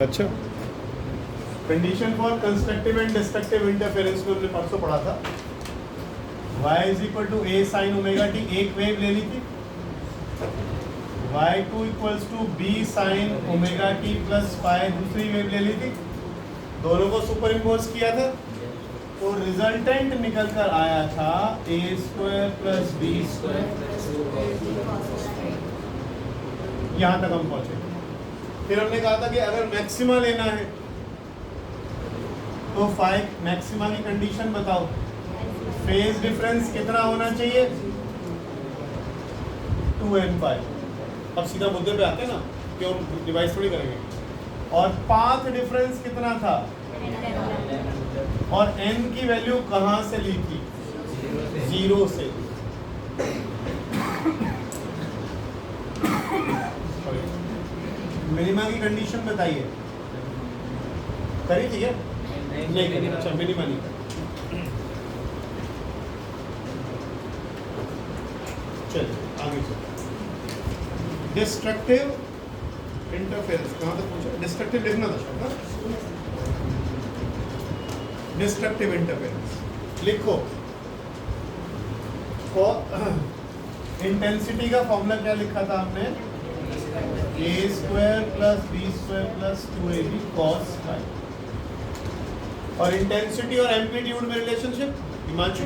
अच्छा, condition for constructive and destructive interference में हमने परसों पढ़ा था। y is equal to a sine omega T, एक वेव ले ली थी। y2 equals to b sine omega T plus pi, दूसरी वेव ले ली थी। दोनों को सुपर इम्पोज किया था तो रिजल्टेंट निकल कर आया था a square plus b square. यहाँ तक हम पहुंचे। फिर हमने कहा था कि अगर मैक्सिमा लेना है तो फाइव मैक्सिमा की कंडीशन बताओ। फेज डिफरेंस कितना होना चाहिए? 2n पाई। अब सीधा मुद्दे पे आते हैं ना, क्यों डिवाइस थोड़ी करेंगे। और पाथ डिफरेंस कितना था? और n की वैल्यू कहाँ से ली थी? 0 से। मिनिमा की कंडीशन बताइए। करी थी क्या? नहीं करी। अच्छा, मिनिमा नहीं करी। चलिए आगे चलो। डिस्ट्रक्टिव इंटरफेरेंस कहाँ तक पूछा? डिस्ट्रक्टिव लिखना था शायद। डिस्ट्रक्टिव इंटरफेरेंस लिखो। इंटेंसिटी का फॉर्मूला क्या लिखा था हमने? a square plus b square plus 2ab cos phi. और इंटेंसिटी और एम्पलीट्यूड में रिलेशनशिप हिमांशु,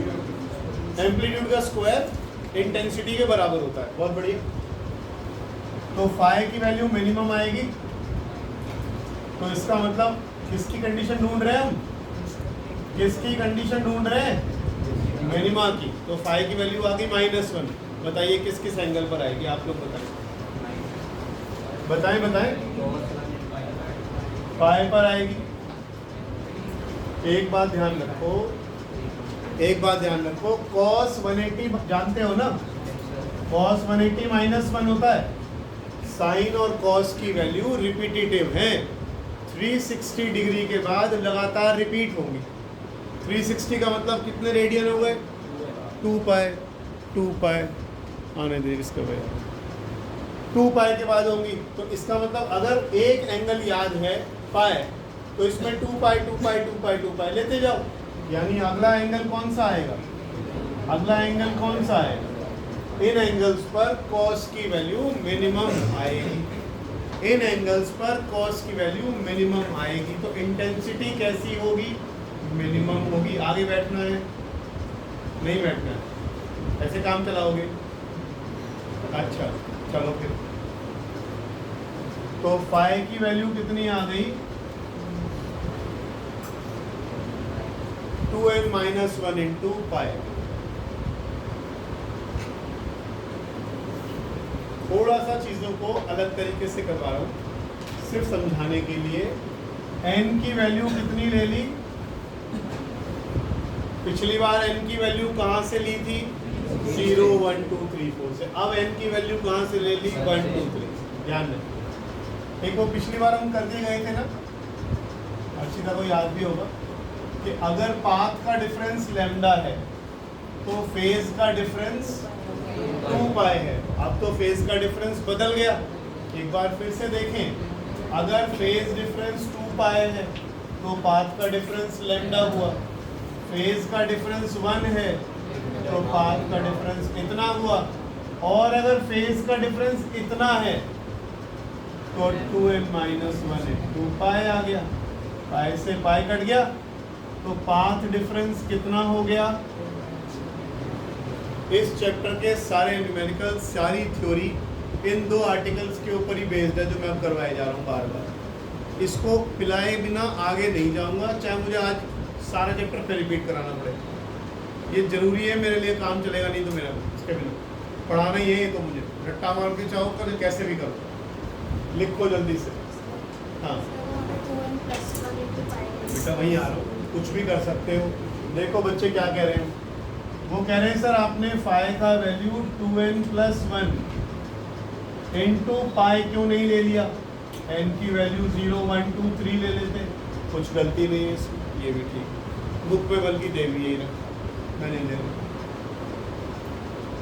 एम्पलीट्यूड का स्क्वायर इंटेंसिटी के बराबर होता है। बहुत बढ़िया। तो फाई की वैल्यू मिनिमम आएगी, तो इसका मतलब किसकी कंडीशन ढूंढ रहे हैं हम? किसकी कंडीशन ढूंढ रहे हैं? मिनिमा की। तो फाई की वैल्यू आ गई -1। बताइए किस किस एंगल पर आएगी? आप लोग बताएं बताएं। पाई पर आएगी। एक बात ध्यान रखो, cos 180 जानते हो ना? cos 180 -1 होता है। साइन और cos की वैल्यू रिपीटेटिव है। 360 डिग्री के बाद लगातार रिपीट होंगी। 360 का मतलब कितने रेडियन हो गए? 2 पाई आने दे इसका वैल्यू 2 पाई के बाद होंगी। तो इसका मतलब अगर एक एंगल याद है पाई, तो इसमें 2 पाई लेते जाओ। यानी अगला एंगल कौन सा आएगा? इन एंगल्स पर cos की वैल्यू मिनिमम आएगी। तो इंटेंसिटी कैसी होगी? मिनिमम होगी। आगे बैठना है? नहीं बैठना है। ऐसे काम चलाओगे? अच्छा चलो फिर। तो फाई की वैल्यू कितनी आ गई? 2n-1 into pi. थोड़ा सा चीजों को अलग तरीके से करवा रहा हूं सिर्फ समझाने के लिए। n की वैल्यू कितनी ले ली? पिछली बार n की वैल्यू कहां से ली थी? 0 1 2 3 4 से। अब n की वैल्यू कहां से ले ली? 1 2 3। ध्यान दें। एक वो पिछली बार हम करके गए थे ना, अर्शिता को याद भी होगा कि अगर पाथ का डिफरेंस लैम्डा है तो फेज का डिफरेंस 2 पाई है। अब तो फेज का डिफरेंस बदल गया। एक बार फिर से देखें। अगर फेज डिफरेंस 2 पाई है तो पाथ का डिफरेंस लैम्डा हुआ। फेज का डिफरेंस 1 है तो पाथ का डिफरेंस कितना हुआ? और अगर फेज का डिफरेंस इतना है तो 2n-1 है। 2 पाई आ गया, पाई से पाई कट गया, तो पाथ डिफरेंस कितना हो गया? इस चैप्टर के सारे न्यूमेरिकल, सारी थ्योरी इन 2 आर्टिकल्स के ऊपर ही बेस्ड है जो मैं अब करवाए जा रहा हूँ बार बार। इसको पिलाए बिना आगे नहीं जाऊँगा, चाहे मुझे आज सारा चैप्टर पे रिपीट कराना पड़े। ये जरूरी है मेरे लिए, काम चलेगा नहीं तो मेरा इसके बिना। पढ़ाना ये है तो मुझे रट्टा मार के चाहो कर कैसे भी करो। लिखो जल्दी से। हाँ बेटा वहीं आ रहा हूँ, कुछ भी कर सकते हो। देखो बच्चे क्या कह रहे हैं। वो कह रहे हैं सर आपने फाई का वैल्यू 2n+1 इंटू पाई क्यों नहीं ले लिया? n की वैल्यू 0 1 2 3 ले लेते। कुछ गलती नहीं है इसमें, ये भी ठीक। बुक पे बल्कि दे भी यही रखा, मैं नहीं ले रहा।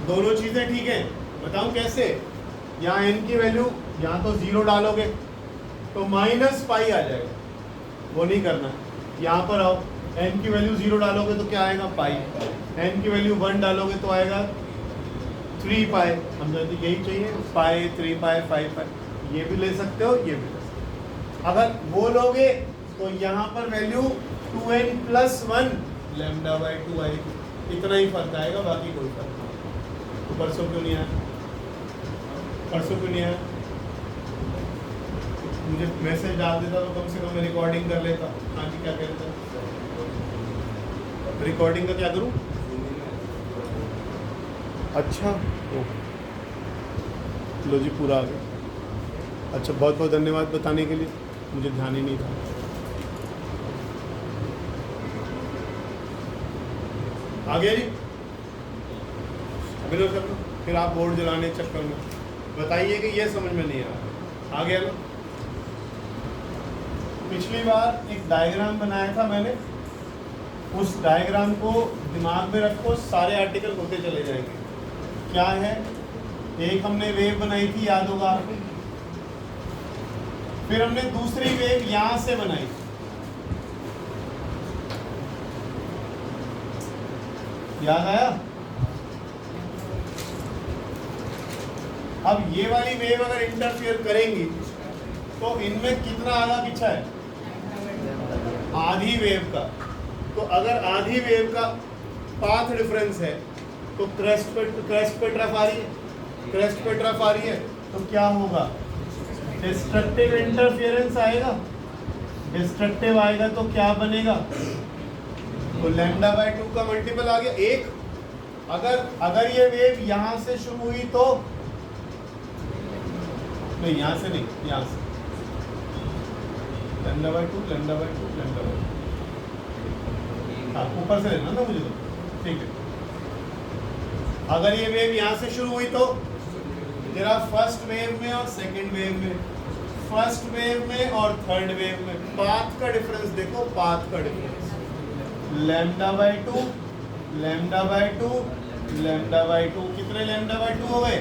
दोनों चीज़ें ठीक हैं। बताऊं कैसे? यहाँ n की वैल्यू यहाँ तो 0 डालोगे तो माइनस पाई आ जाएगा, वो नहीं करना है। यहाँ पर आओ, n की वैल्यू 0 डालोगे तो क्या आएगा पाई, n की वैल्यू 1 डालोगे तो आएगा 3 पाई। हम तो यही चाहिए, पाई 3 पाई 5 पाई, ये भी ले सकते हो, ये भी ले सकते हो। अगर वो लोगे तो यहाँ पर value 2n plus 1 lambda by 2 आएगी, इतना ही फर्क आएगा, बाकी कोई फर्क नहीं। तो परसों क्यों नहीं आया, परसों क्यों नहीं आया? मुझे मैसेज डाल देता तो कम से कम मैं रिकॉर्डिंग कर लेता। हाँ जी, क्या कहते हैं? रिकॉर्डिंग का क्या करूँ? अच्छा, लो जी, पूरा आ गया। अच्छा, बहुत बहुत धन्यवाद बताने के लिए, मुझे ध्यान ही नहीं था। आ गया जी, अभी सर, फिर आप बोर्ड जलाने के चक्कर में बताइए कि ये समझ में नहीं आ गया ना? पिछली बार एक डायग्राम बनाया था मैंने, उस डायग्राम को दिमाग में रखो, सारे आर्टिकल होते चले जाएंगे। क्या है, एक हमने वेव बनाई थी, याद होगा आपको। फिर हमने दूसरी वेव यहां से बनाई, याद आया? अब ये वाली वेव अगर इंटरफियर करेंगी तो इनमें कितना आगा पीछा है? आधी वेव का। तो अगर आधी वेव का पाथ डिफरेंस है तो क्रेस्ट पे ट्रफ आ रही है, क्रेस्ट पे ट्रफ आ रही है, तो क्या होगा? डिस्ट्रक्टिव इंटरफियरेंस आएगा। डिस्ट्रक्टिव आएगा तो क्या बनेगा? तो लैम्डा बाय 2 का मल्टीपल आ गया एक। अगर ये वेव यहां से शुरू हुई तो नहीं, यहां से नहीं, यहां से lambda by 2 lambda by 2 lambda by 2, हाँ ऊपर से लेना ना मुझे, तो ठीक है। अगर ये वेव यहां से शुरू हुई तो जरा फर्स्ट वेव में और सेकंड वेव में, फर्स्ट वेव में और थर्ड वेव में पाथ का डिफरेंस देखो, पाथ का difference lambda by 2 lambda by 2 lambda by 2, कितने लैम्डा बाय 2 हो गए?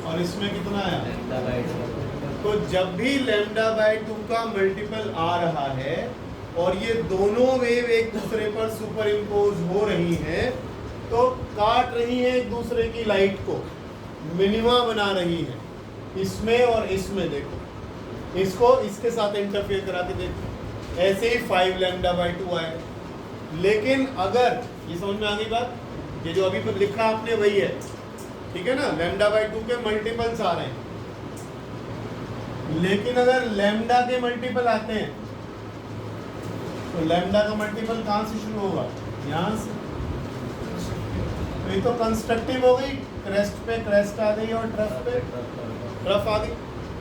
और इसमें कितना आया? तो जब भी लैम्डा बाय 2 का मल्टीपल आ रहा है और ये दोनों वेव एक दूसरे पर सुपर इम्पोज हो रही हैं, तो काट रही है एक दूसरे की लाइट को, मिनिमा बना रही है इसमें और इसमें। देखो, इसको इसके साथ इंटरफेयर करा के देखो, ऐसे ही 5 लैम्डा बाय 2 आए। लेकिन अगर ये समझ में आ गई बात, ये जो अभी पर लिखा आपने वही है, ठीक है ना? लैम्डा बाय 2 के मल्टीपल्स आ रहे हैं, लेकिन अगर लैम्डा के मल्टीपल आते हैं तो लैम्डा का मल्टीपल कहां से शुरू होगा? यहां से। तो ये तो कंस्ट्रक्टिव हो गई, क्रेस्ट पे क्रेस्ट आ गई और ट्रफ पे ट्रफ आ गई।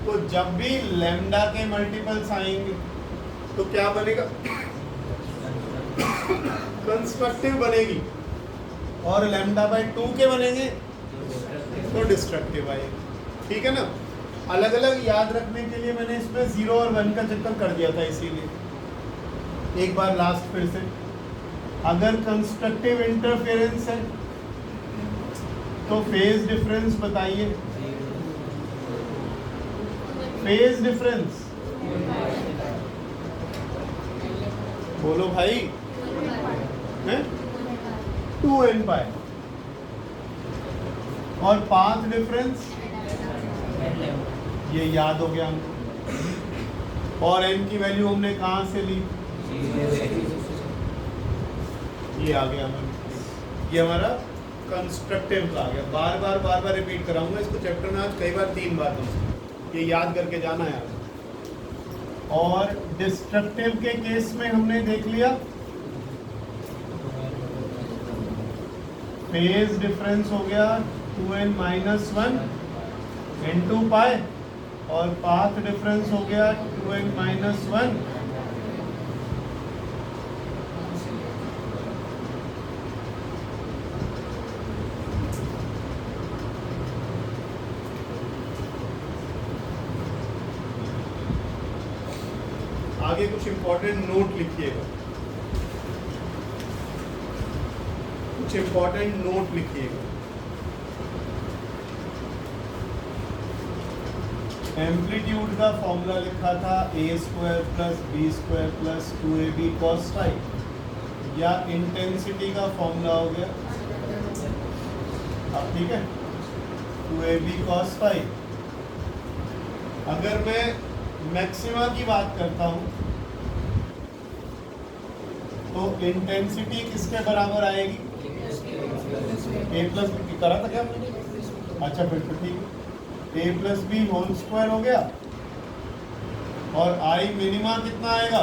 तो जब भी लैम्डा के मल्टीपल्स आएंगे तो क्या बनेगा? कंस्ट्रक्टिव बनेगी। और लैम्डा बाय 2 के बनेंगे तो डिस्ट्रक्टिव आएगी, ठीक है ना? अलग अलग याद रखने के लिए मैंने इसमें 0 और 1 का चक्कर कर दिया था, इसीलिए एक बार लास्ट फिर से। अगर कंस्ट्रक्टिव इंटरफेरेंस है तो फेज डिफरेंस बताइए। फेज डिफरेंस बोलो भाई, है 2n पाई। और पाथ डिफरेंस ये याद हो गया हमको। और n की वैल्यू हमने कहां से ली? ये आ गया हमारा, ये हमारा कंस्ट्रक्टिव का आ गया। बार बार रिपीट कराऊंगा इसको चैप्टर में, आज कई बार 3 बार तुमसे ये याद करके जाना है आज। और डिस्ट्रक्टिव के केस में हमने देख लिया फेज डिफरेंस हो गया 2n माइनस 1 इंटू पाई, और पाथ डिफरेंस हो गया 2n माइनस 1 आगे कुछ इंपॉर्टेंट नोट लिखिएगा, कुछ इंपॉर्टेंट नोट लिखिएगा। एम्पलीट्यूड का फॉर्मूला लिखा था a² plus b² plus 2ab cos phi, या इंटेंसिटी का फॉर्मूला हो गया, अब ठीक है, 2ab cos phi। अगर मैं मैक्सिमा की बात करता हूं तो इंटेंसिटी किसके बराबर आएगी? a प्लस बी करा था क्या आपने? अच्छा फिर तो ठीक है, a plus B whole square हो गया, और आई मिनिमा कितना आएगा?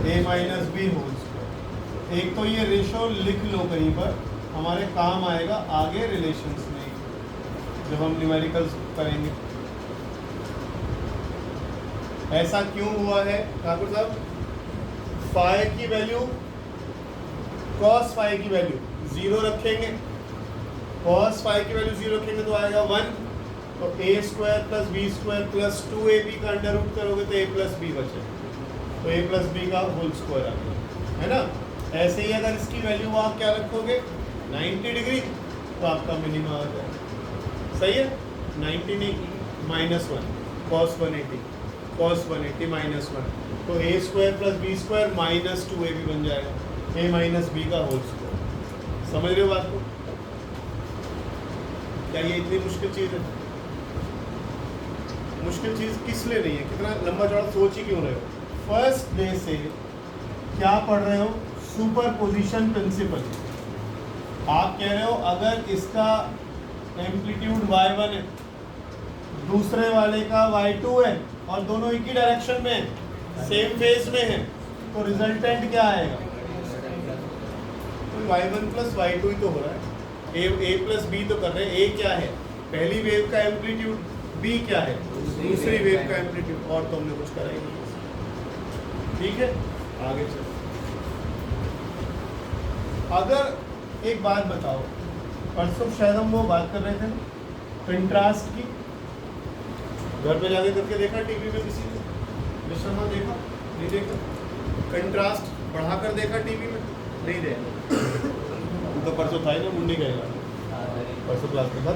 a minus B whole square. एक तो ये रेशो लिख लो कहीं पर, हमारे काम आएगा आगे रिलेशंस में जब हम न्यूमेरिकल्स करेंगे। ऐसा क्यों हुआ है ठाकुर साहब? फाई की वैल्यू, कॉस फाई की वैल्यू 0 रखेंगे, कॉस फाई की वैल्यू 0 रखेंगे तो आएगा 1, तो a² plus b² plus 2ab का अंडर रूट करोगे तो a प्लस b बचे, तो a प्लस b का होल स्क्वायर आ गया, है ना। ऐसे ही अगर इसकी वैल्यू आप क्या रखोगे 90 डिग्री तो आपका मिनिमम आ जाएगा, सही है। 90 नहीं, -1 cos 180, cos 180 -1, तो a² plus b² minus 2ab बन जाएगा, a माइनस b का होल स्क्वायर। समझ रहे हो बात को? क्या ये इतनी मुश्किल चीज़ है? मुश्किल चीज़ किस लिए नहीं है? कितना लंबा चौड़ा सोच ही क्यों रहे हो? फर्स्ट डे से क्या पढ़ रहे हो? Superposition principle. आप कह रहे हो अगर इसका एम्पलीट्यूड y1 है, दूसरे वाले का y2 है, और दोनों एक ही डायरेक्शन में है, सेम फेज में है, तो रिजल्टेंट क्या आएगा? तो y1 प्लस y2 ही तो हो रहा है, a प्लस b तो कर रहे हैं। a क्या है? पहली वेव का एम्पलीट्यूड, b क्या है? दूसरी वेव का एम्पलीट्यूड, और तो हमने कुछ करा ही नहीं। ठीक है, आगे चलो। अगर एक बात बताओ, परसों शायद हम वो बात कर रहे थे कंट्रास्ट की, घर पे जाके करके देखा टीवी में किसी ने? विश्वमा देखा? नहीं देखा? कंट्रास्ट बढ़ाकर देखा टीवी में? नहीं देखा। तो परसों था ही ना, मुंडी गएगा परसों क्लास में था।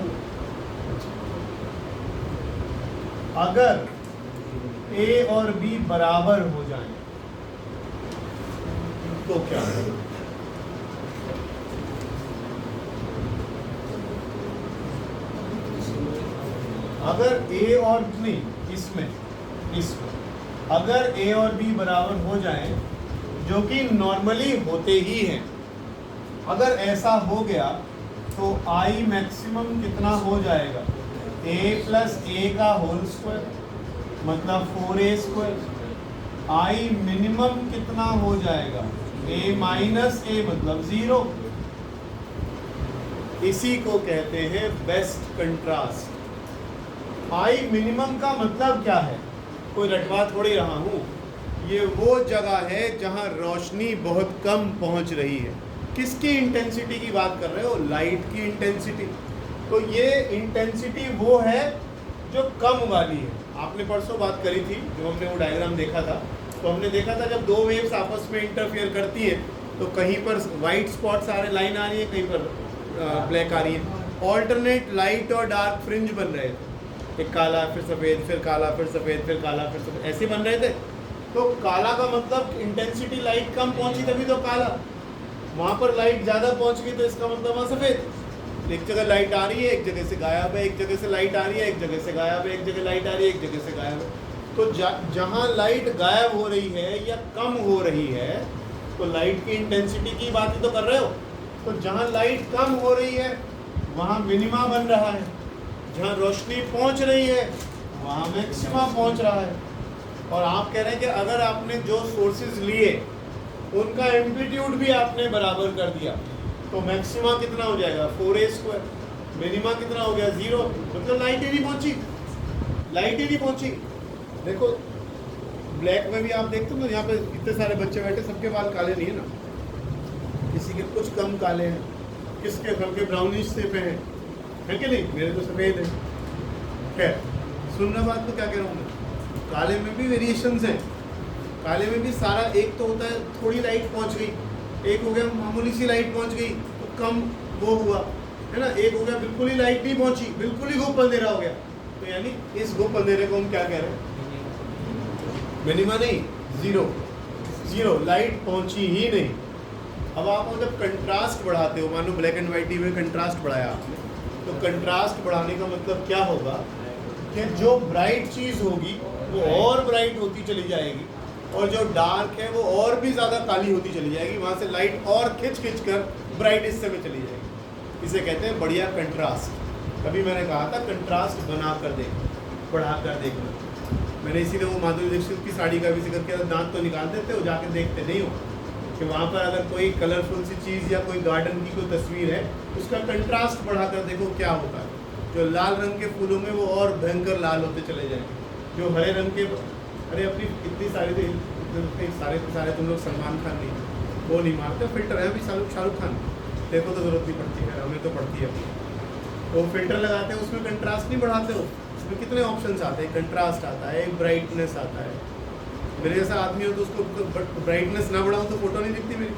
अगर a और b बराबर हो जाएं तो क्या होगा? अगर a और नहीं, इसमें अगर a और b बराबर हो जाएं, जो कि नॉर्मली होते ही हैं, अगर ऐसा हो गया तो I मैक्सिमम कितना हो जाएगा? a प्लस a का होल स्क्वायर मतलब 4a²। I मिनिमम कितना हो जाएगा? a माइनस a मतलब 0। इसी को कहते हैं बेस्ट कंट्रास्ट। I मिनिमम का मतलब क्या है? कोई रटवा थोड़ी रहा हूँ, ये वो जगह है जहाँ रोशनी बहुत कम पहुँच रही है। किसकी इंटेंसिटी की बात कर रहे हो? लाइट की इंटेंसिटी। तो ये इंटेंसिटी वो है जो कम वाली है। आपने परसों बात करी थी, जब हमने वो डायग्राम देखा था, तो हमने देखा था जब दो वेव्स आपस में इंटरफेयर करती है तो कहीं पर वाइट स्पॉट्स आ रहे, लाइन आ रही है, कहीं पर ब्लैक आ रही है। ऑल्टरनेट लाइट और डार्क फ्रिंज बन रहे थे, एक काला फिर सफ़ेद, फिर काला फिर सफ़ेद, फिर काला फिर सफ़ेद, ऐसे बन रहे थे। तो काला का मतलब इंटेंसिटी लाइट कम पहुंची तभी तो काला, वहाँ पर लाइट ज़्यादा पहुंच गई तो इसका मतलब वहाँ सफ़ेद। एक जगह लाइट आ रही है, एक जगह से गायब है, एक जगह से लाइट आ रही है, एक जगह से गायब है, एक जगह लाइट आ रही है, एक जगह से गायब है। तो जहाँ लाइट गायब हो रही है या कम हो रही है तो लाइट की इंटेंसिटी की बात ही तो कर रहे हो। तो जहाँ लाइट कम हो रही है वहाँ मिनिमा बन रहा है, जहाँ रोशनी पहुँच रही है वहाँ मैक्सिमा पहुँच रहा है। और आप कह रहे हैं कि अगर आपने जो सोर्सेज लिए उनका एम्पलीट्यूड भी आपने बराबर कर दिया तो मैक्सिमा कितना हो जाएगा? 4a²। मिनिमा कितना हो गया? 0। मतलब लाइट ही नहीं पहुँची, लाइट ही नहीं पहुँची। देखो ब्लैक में भी आप देखते हो ना, यहाँ पे इतने सारे बच्चे बैठे, सबके बाल काले नहीं है ना, किसी के कुछ कम काले हैं, किसके हल्के ब्राउनिश से पे हैं, है कि नहीं? मेरे तो सफ़ेद है। खैर, सुनना बात तो क्या कह रहा हूँ मैं, काले में भी वेरिएशंस हैं। काले में भी सारा, एक तो होता है थोड़ी लाइट पहुँच गई, एक हो गया मामूली सी लाइट पहुँच गई तो कम वो हुआ, है ना। एक हो गया बिल्कुल ही लाइट नहीं पहुँची, बिल्कुल ही धूप अंधेरा हो गया। तो यानी इस गुप अंधेरे को हम क्या कह रहे हैं? मिनिमा नहीं, जीरो। जीरो, लाइट पहुंची ही नहीं। अब आप जब कंट्रास्ट बढ़ाते हो, मान लो ब्लैक एंड व्हाइट टीवी में कंट्रास्ट बढ़ाया आपने, तो कंट्रास्ट बढ़ाने का मतलब क्या होगा कि जो ब्राइट चीज़ होगी वो और ब्राइट होती चली जाएगी, और जो डार्क है वो और भी ज़्यादा काली होती चली जाएगी। वहाँ से लाइट और खिंच कर ब्राइट हिस्से में चली जाएगी। इसे कहते हैं बढ़िया कंट्रास्ट। कभी मैंने कहा था कंट्रास्ट बना कर देखना, बढ़ा कर देखना। मैंने इसीलिए वो माधुरी दीक्षित की साड़ी का भी जिक्र किया, दांत तो निकाल देते हो, जाके देखते नहीं हो कि वहाँ पर अगर कोई कलरफुल सी चीज़ या कोई गार्डन की कोई तस्वीर है, उसका कंट्रास्ट बढ़ा कर देखो क्या होता है। जो लाल रंग के फूलों में वो और भयंकर लाल होते चले जाएंगे, जो हरे रंग के, अरे अपनी इतनी सारे तुम लोग सलमान खान नहीं, वो नहीं मारते, फिल्टर है अभी शाहरुख खान, देखो तो ज़रूरत नहीं पड़ती है, हमें तो पड़ती है। वो फिल्टर लगाते हैं, उसमें कंट्रास्ट नहीं बढ़ाते हो, उसमें कितने ऑप्शंस आते हैं, कंट्रास्ट आता है, ब्राइटनेस आता है। मेरे जैसा आदमी हो तो उसको ब्राइटनेस ना बढ़ाऊँ तो फोटो नहीं दिखती मेरी,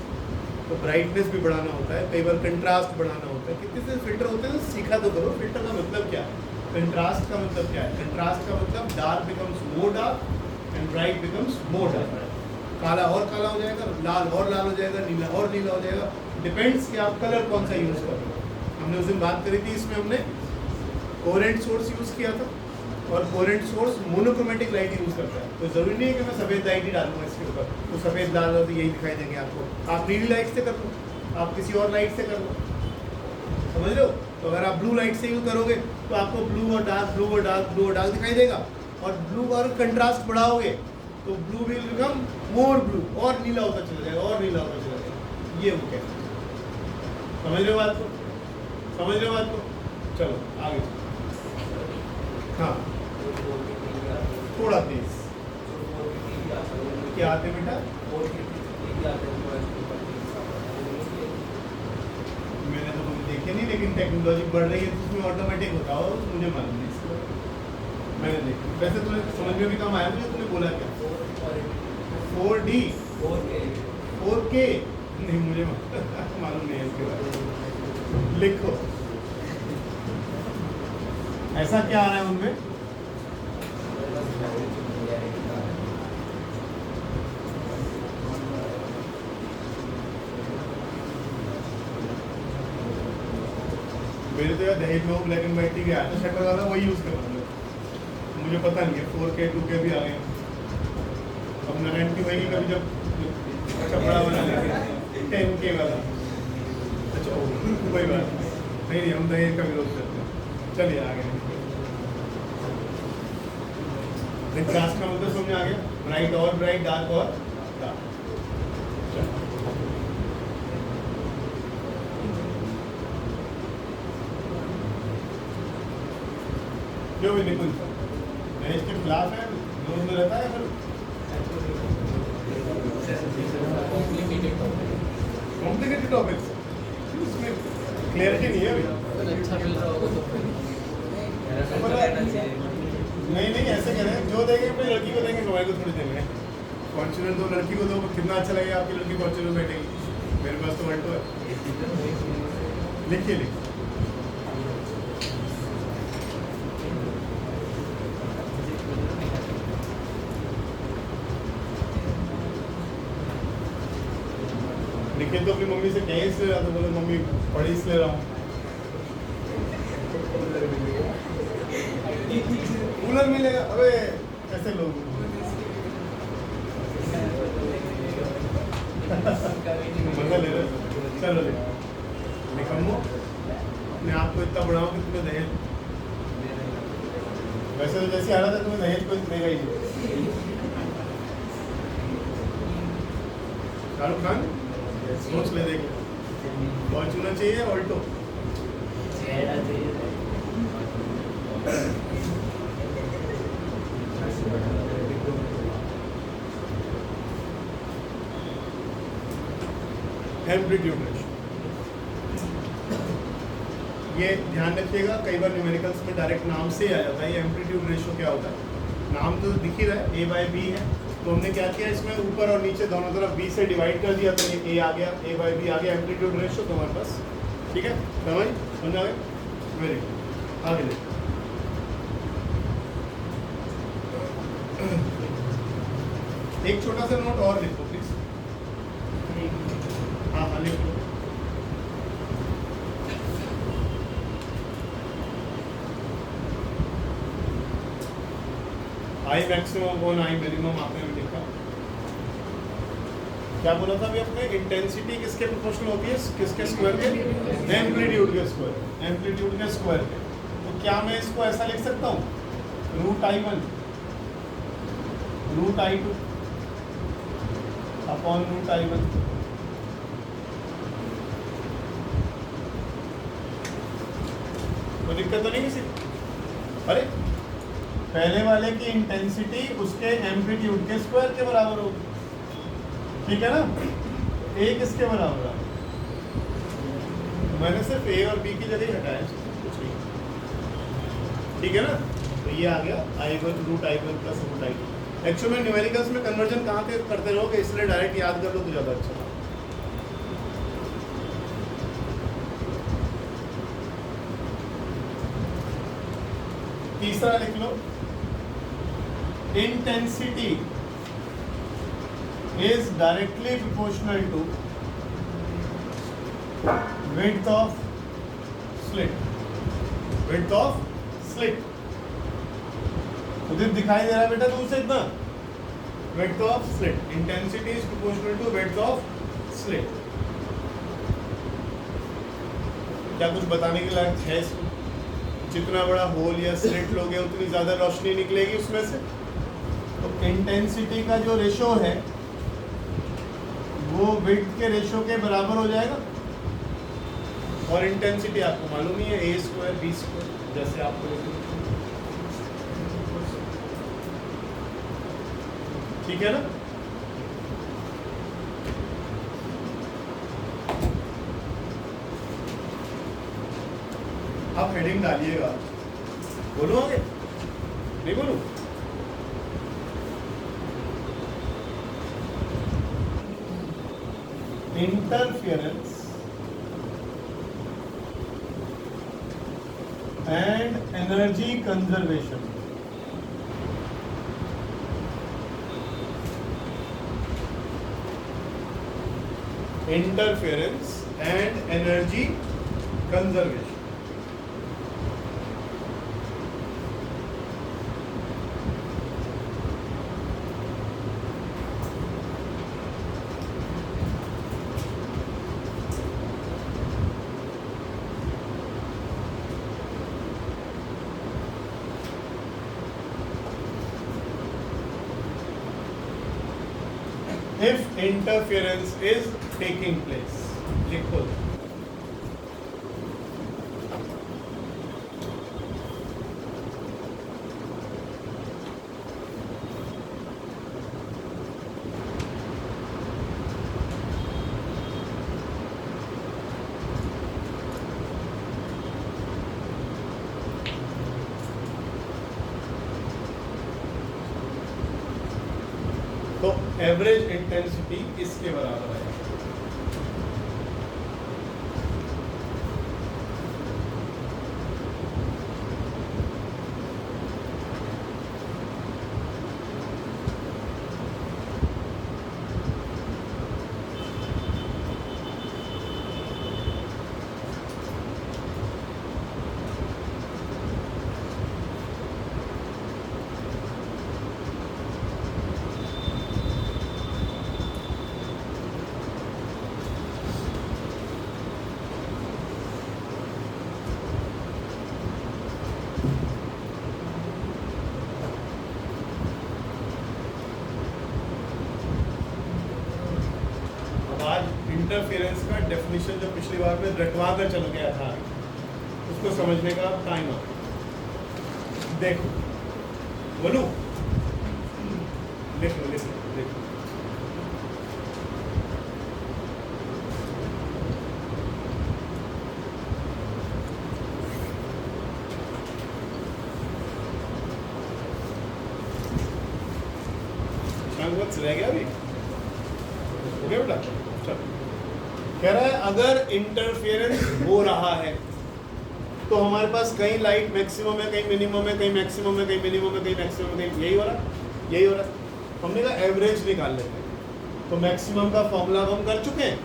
तो ब्राइटनेस भी बढ़ाना होता है, कई बार कंट्रास्ट बढ़ाना होता है। कितने से फिल्टर होते हैं, सीखा तो करो। फिल्टर का मतलब क्या है, कंट्रास्ट का मतलब क्या है? कंट्रास्ट का मतलब dark becomes more dark and bright becomes more dark. काला और काला हो जाएगा, लाल और लाल हो जाएगा, नीला और नीला हो जाएगा, डिपेंड्स कि आप कलर कौन सा यूज़ कर रहे हो। हमने उस दिन बात करी थी, इसमें हमने कोहेरेंट सोर्स यूज़ किया था, और coherent source monochromatic light use करता है। तो ज़रूरी नहीं है कि मैं सफ़ेद लाइट ही डालूंगा इसके ऊपर, तो सफ़ेद लाल तो यही दिखाई देंगे आपको। आप नीली लाइट से कर लो, आप किसी और लाइट से कर लो, समझ लो। तो अगर आप ब्लू लाइट से यूज़ करोगे तो आपको ब्लू और डार्क, ब्लू और डार्क, ब्लू और डार्क दिखाई देगा। और ब्लू और कंट्रास्ट बढ़ाओगे तो blue will become more blue, और नीला होता चला जाएगा, और नीला होता चला जाएगा। ये वो क्या, समझ रहे हो बात को? समझ रहे हो बात को? चलो आगे। हाँ, थोड़ा तेज क्या आते बेटा? मैंने तो कभी देखे नहीं, लेकिन टेक्नोलॉजी बढ़ रही है तो उसमें ऑटोमेटिक होता हो, मुझे मालूम नहीं इसके बारे में। मैंने देखा, वैसे तुम्हें समझ में भी काम आया मुझे, तुमने बोला क्या? 4D 4K नहीं, मुझे मालूम नहीं है इसके बारे में। लिखो ऐसा क्या आ रहा है उनमें? मेरे तो यार दहेज में वो ब्लैक एंड व्हाइट टीवी आया था, शक्ल वाला, वही यूज़ कर रहा हूँ। मुझे पता नहीं है 4K 2K भी आ गए। अब नारायण की वही कभी जब कपड़ा बना लेंगे 10K वाला। अच्छा वही बात नहीं, हम दहेज का विरोध करते हैं। चलिए आगे। कंट्रास्ट का मतलब समझ आ गया, ब्राइट और ब्राइट, डार्क और डार्क। जो भी निकुंज दहेज के खिलाफ है, विरोध में रहता है, फिर कॉम्प्लिकेटेड टॉपिक्स, इसमें क्लियरिटी नहीं है अभी। अच्छा मिल रहा होगा तो नहीं ऐसे कह रहे हैं, जो देंगे अपनी लड़की को देंगे, हमारे को थोड़ी देंगे। फॉर्च्यूनर दो लड़की को दो, कितना अच्छा लगेगा आपकी लड़की फॉर्च्यूनर बैठेगी। मेरे पास तो अल्टो है। लिखिए लिखिए। लिखिए तो अपनी मम्मी से कहीं इसलिए रहा, तो बोले मम्मी पढ़ी इसलिए रहा हूँ। कूलर मिलेगा, अबे कैसे लोग मजा ले रहे। चलो निकम्मो, अपने आप को इतना बढ़ाओ कि तुम्हें दहेज, वैसे तो जैसे आ रहा था तुम्हें दहेज कोई देगा ही नहीं। शाहरुख खान सोच ले, देख फॉर्च्यूनर चाहिए, ऑल्टो एम्पलीट्यूड रेशियो। ये ध्यान रखिएगा, कई बार न्यूमेरिकल्स में डायरेक्ट नाम से ही आ जाता है। ये एम्पलीट्यूड रेशियो क्या होता है? नाम तो दिख ही रहा है, A/B है, तो हमने क्या किया, इसमें ऊपर और नीचे दोनों तरफ B से डिवाइड कर दिया, तो ये A आ गया, A/B आ गया एम्पलीट्यूड रेशियो तुम्हारे पास। ठीक है, समझ आ गए? वेरी गुड, आगे देखो। एक छोटा सा नोट और लिखो प्लीज। हाँ हाँ लिखो। I maximum one I minimum आपने भी लिखा। क्या बोला था अभी अपने, इंटेंसिटी किसके प्रोपोर्शनल होती है, किसके स्क्वायर के, एम्पलीट्यूड के स्क्वायर, एम्पलीट्यूड के स्क्वायर के। तो क्या मैं इसको ऐसा लिख सकता हूँ, √I1 √I2 अपॉन √I1। तो दिक्कत तो नहीं किसी, अरे पहले वाले की इंटेंसिटी उसके एम्पलीट्यूड के स्क्वायर के बराबर होगी, ठीक है ना। ए किसके बराबर है, मैंने सिर्फ ए और बी की जगह ही हटाया, कुछ नहीं, ठीक है ना। तो ये आ गया I1 √I1 plus √I2। Actually में न्यूमेरिकल्स में कन्वर्जन कहाँ पे करते रहोगे, इसलिए डायरेक्ट याद कर लो तो ज़्यादा अच्छा। तीसरा लिख लो, intensity is directly proportional to width of slit, width of slit। उधर दिखाई दे रहा है बेटा दूर से इतना, width of slit, intensity is proportional to width of slit। क्या कुछ बताने के लायक है इसमें, जितना बड़ा होल या स्लिट लोगे उतनी ज्यादा रोशनी निकलेगी उसमें से। तो इंटेंसिटी का जो रेशो है वो विड्थ के रेशो के बराबर हो जाएगा, और इंटेंसिटी आपको मालूम ही है A² B², जैसे आपको, ठीक है ना। आप हेडिंग डालिएगा, बोलो आगे, नहीं बोलूं, interference and energy conservation। Interference and energy conservation। If interference is taking place, लिखो। तो एवरेज इंटेंसिटी इसके बराबर है, इंटरफेरेंस का डेफिनेशन जो पिछली बार में रटवा कर चल गया था उसको समझने का टाइम आ, देखो बोलूं, लिख लो लिख लो लिख लो। रह गया अभी, हो गया बेटा। चलो कह रहा है अगर इंटरफेरेंस हो रहा है तो हमारे पास कहीं लाइट मैक्सिमम है, कहीं मिनिमम है, कहीं मैक्सिमम है, कहीं मिनिमम है, कहीं मैक्सिमम है, कहीं यही हो रहा है, यही हो रहा है। हमने कहा एवरेज निकाल लेते हैं। तो मैक्सिमम का फॉर्मूला हम कर चुके हैं,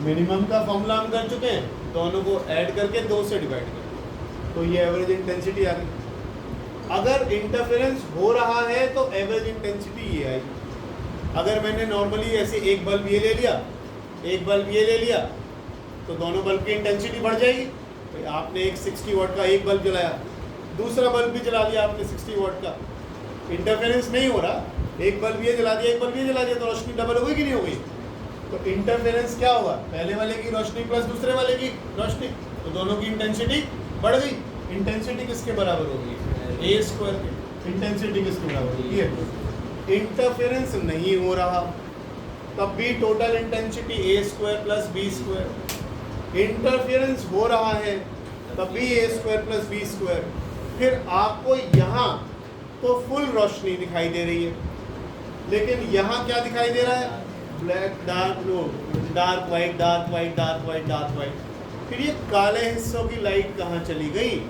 मिनिमम का फॉर्मूला हम कर चुके हैं, दोनों को ऐड करके 2 से डिवाइड करके, तो ये एवरेज इंटेंसिटी आ गई। अगर इंटरफेरेंस हो रहा है तो एवरेज इंटेंसिटी ये आएगी। अगर मैंने नॉर्मली ऐसे एक बल्ब ये ले लिया, एक बल्ब ये ले लिया, तो दोनों बल्ब की इंटेंसिटी बढ़ जाएगी। तो आपने एक 60 वाट का एक बल्ब जलाया, दूसरा बल्ब भी जला दिया आपने 60 वाट का, इंटरफेरेंस नहीं हो रहा, एक बल्ब ये जला दिया, एक बल्ब ये जला दिया, तो रोशनी डबल हो गई कि नहीं हो गई? तो इंटरफेरेंस क्या होगा? पहले वाले की रोशनी प्लस दूसरे वाले की रोशनी, तो दोनों की इंटेंसिटी बढ़ गई। इंटेंसिटी किसके बराबर होगी? ए स्क्वायर के। इंटेंसिटी किसके बराबर होगी? ये। इंटरफेरेंस नहीं हो रहा तब भी total intensity A square plus B square. Interference हो रहा है तब भी A square plus B square. फिर आपको यहाँ तो फुल रोशनी दिखाई दे रही है, लेकिन यहाँ क्या दिखाई दे रहा है? Black, dark, dark white, dark white, dark white, dark white. फिर ये काले हिस्सों की लाइट कहाँ चली गई?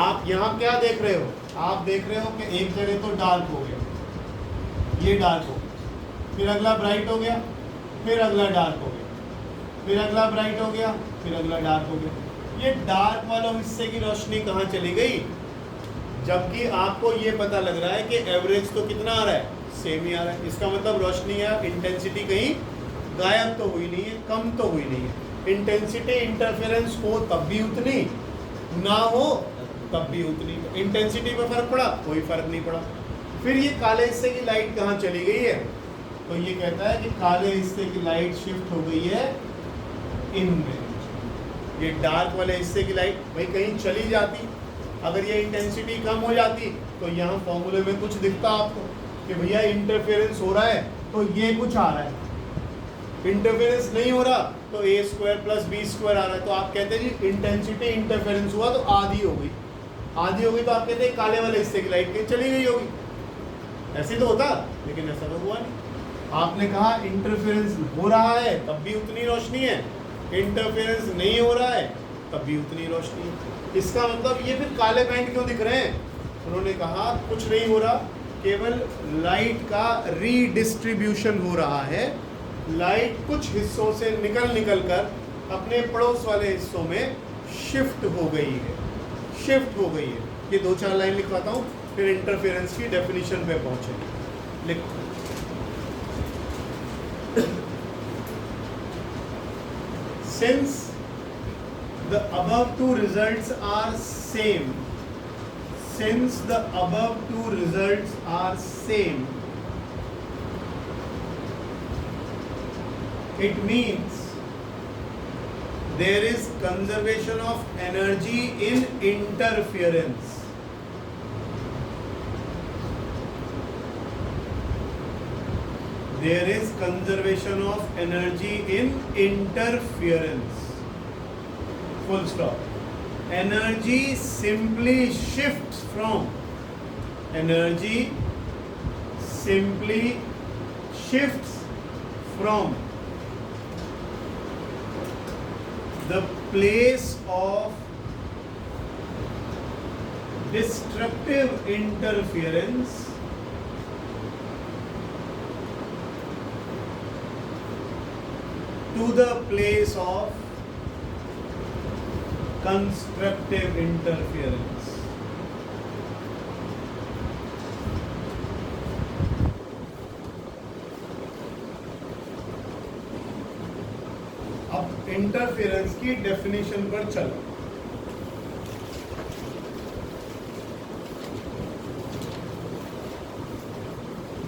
आप यहाँ क्या देख रहे हो? आप देख रहे हो कि एक जगह तो डार्क हो गया, ये डार्क हो गया, फिर अगला ब्राइट हो गया, फिर अगला डार्क हो गया, फिर अगला ब्राइट हो गया, फिर अगला डार्क हो गया। ये डार्क वालों हिस्से की रोशनी कहाँ चली गई? जबकि आपको ये पता लग रहा है कि एवरेज तो कितना आ रहा है? सेम ही आ रहा है। इसका मतलब रोशनी या इंटेंसिटी कहीं गायब तो हुई नहीं है, कम तो हुई नहीं है। इंटेंसिटी इंटरफेरेंस हो तब भी उतनी, ना हो तब भी उतनी। इंटेंसिटी में फर्क पड़ा? कोई फर्क नहीं पड़ा। फिर ये काले हिस्से की लाइट कहाँ चली गई है? तो ये कहता है कि काले हिस्से की लाइट शिफ्ट हो गई है इनमें। ये डार्क वाले हिस्से की लाइट भाई कहीं चली जाती, अगर ये इंटेंसिटी कम हो जाती तो यहाँ फॉर्मूले में कुछ दिखता आपको कि भैया इंटरफेरेंस हो रहा है तो ये कुछ आ रहा है, इंटरफेरेंस नहीं हो रहा तो ए स्क्वायर प्लस बी स्क्वायर आ रहा है। तो आप कहते हैं जी इंटेंसिटी इंटरफेरेंस हुआ तो आधी हो गई, आधी हो गई, तो आप कहते हैं काले वाले हिस्से की लाइट कहीं चली गई होगी। ऐसे तो होता, लेकिन ऐसा तो हुआ नहीं। आपने कहा इंटरफेरेंस हो रहा है तब भी उतनी रोशनी है, इंटरफेरेंस नहीं हो रहा है तब भी उतनी रोशनी है। इसका मतलब ये फिर काले बैंड क्यों दिख रहे हैं? उन्होंने कहा कुछ नहीं हो रहा, केवल लाइट का रीडिस्ट्रीब्यूशन हो रहा है। लाइट कुछ हिस्सों से निकल कर अपने पड़ोस वाले हिस्सों में शिफ्ट हो गई है, शिफ्ट हो गई है। ये 2-4 लाइन लिखवाता हूँ, फिर इंटरफेरेंस की डेफिनेशन पे पहुँचे। लिखो, since the above two results are same, since the above two results are same, it means there is conservation of energy in interference. There is conservation of energy in interference. Full stop. Energy simply shifts from, energy simply shifts from the place of destructive interference to the place of constructive interference. अब interference की definition पर चलो।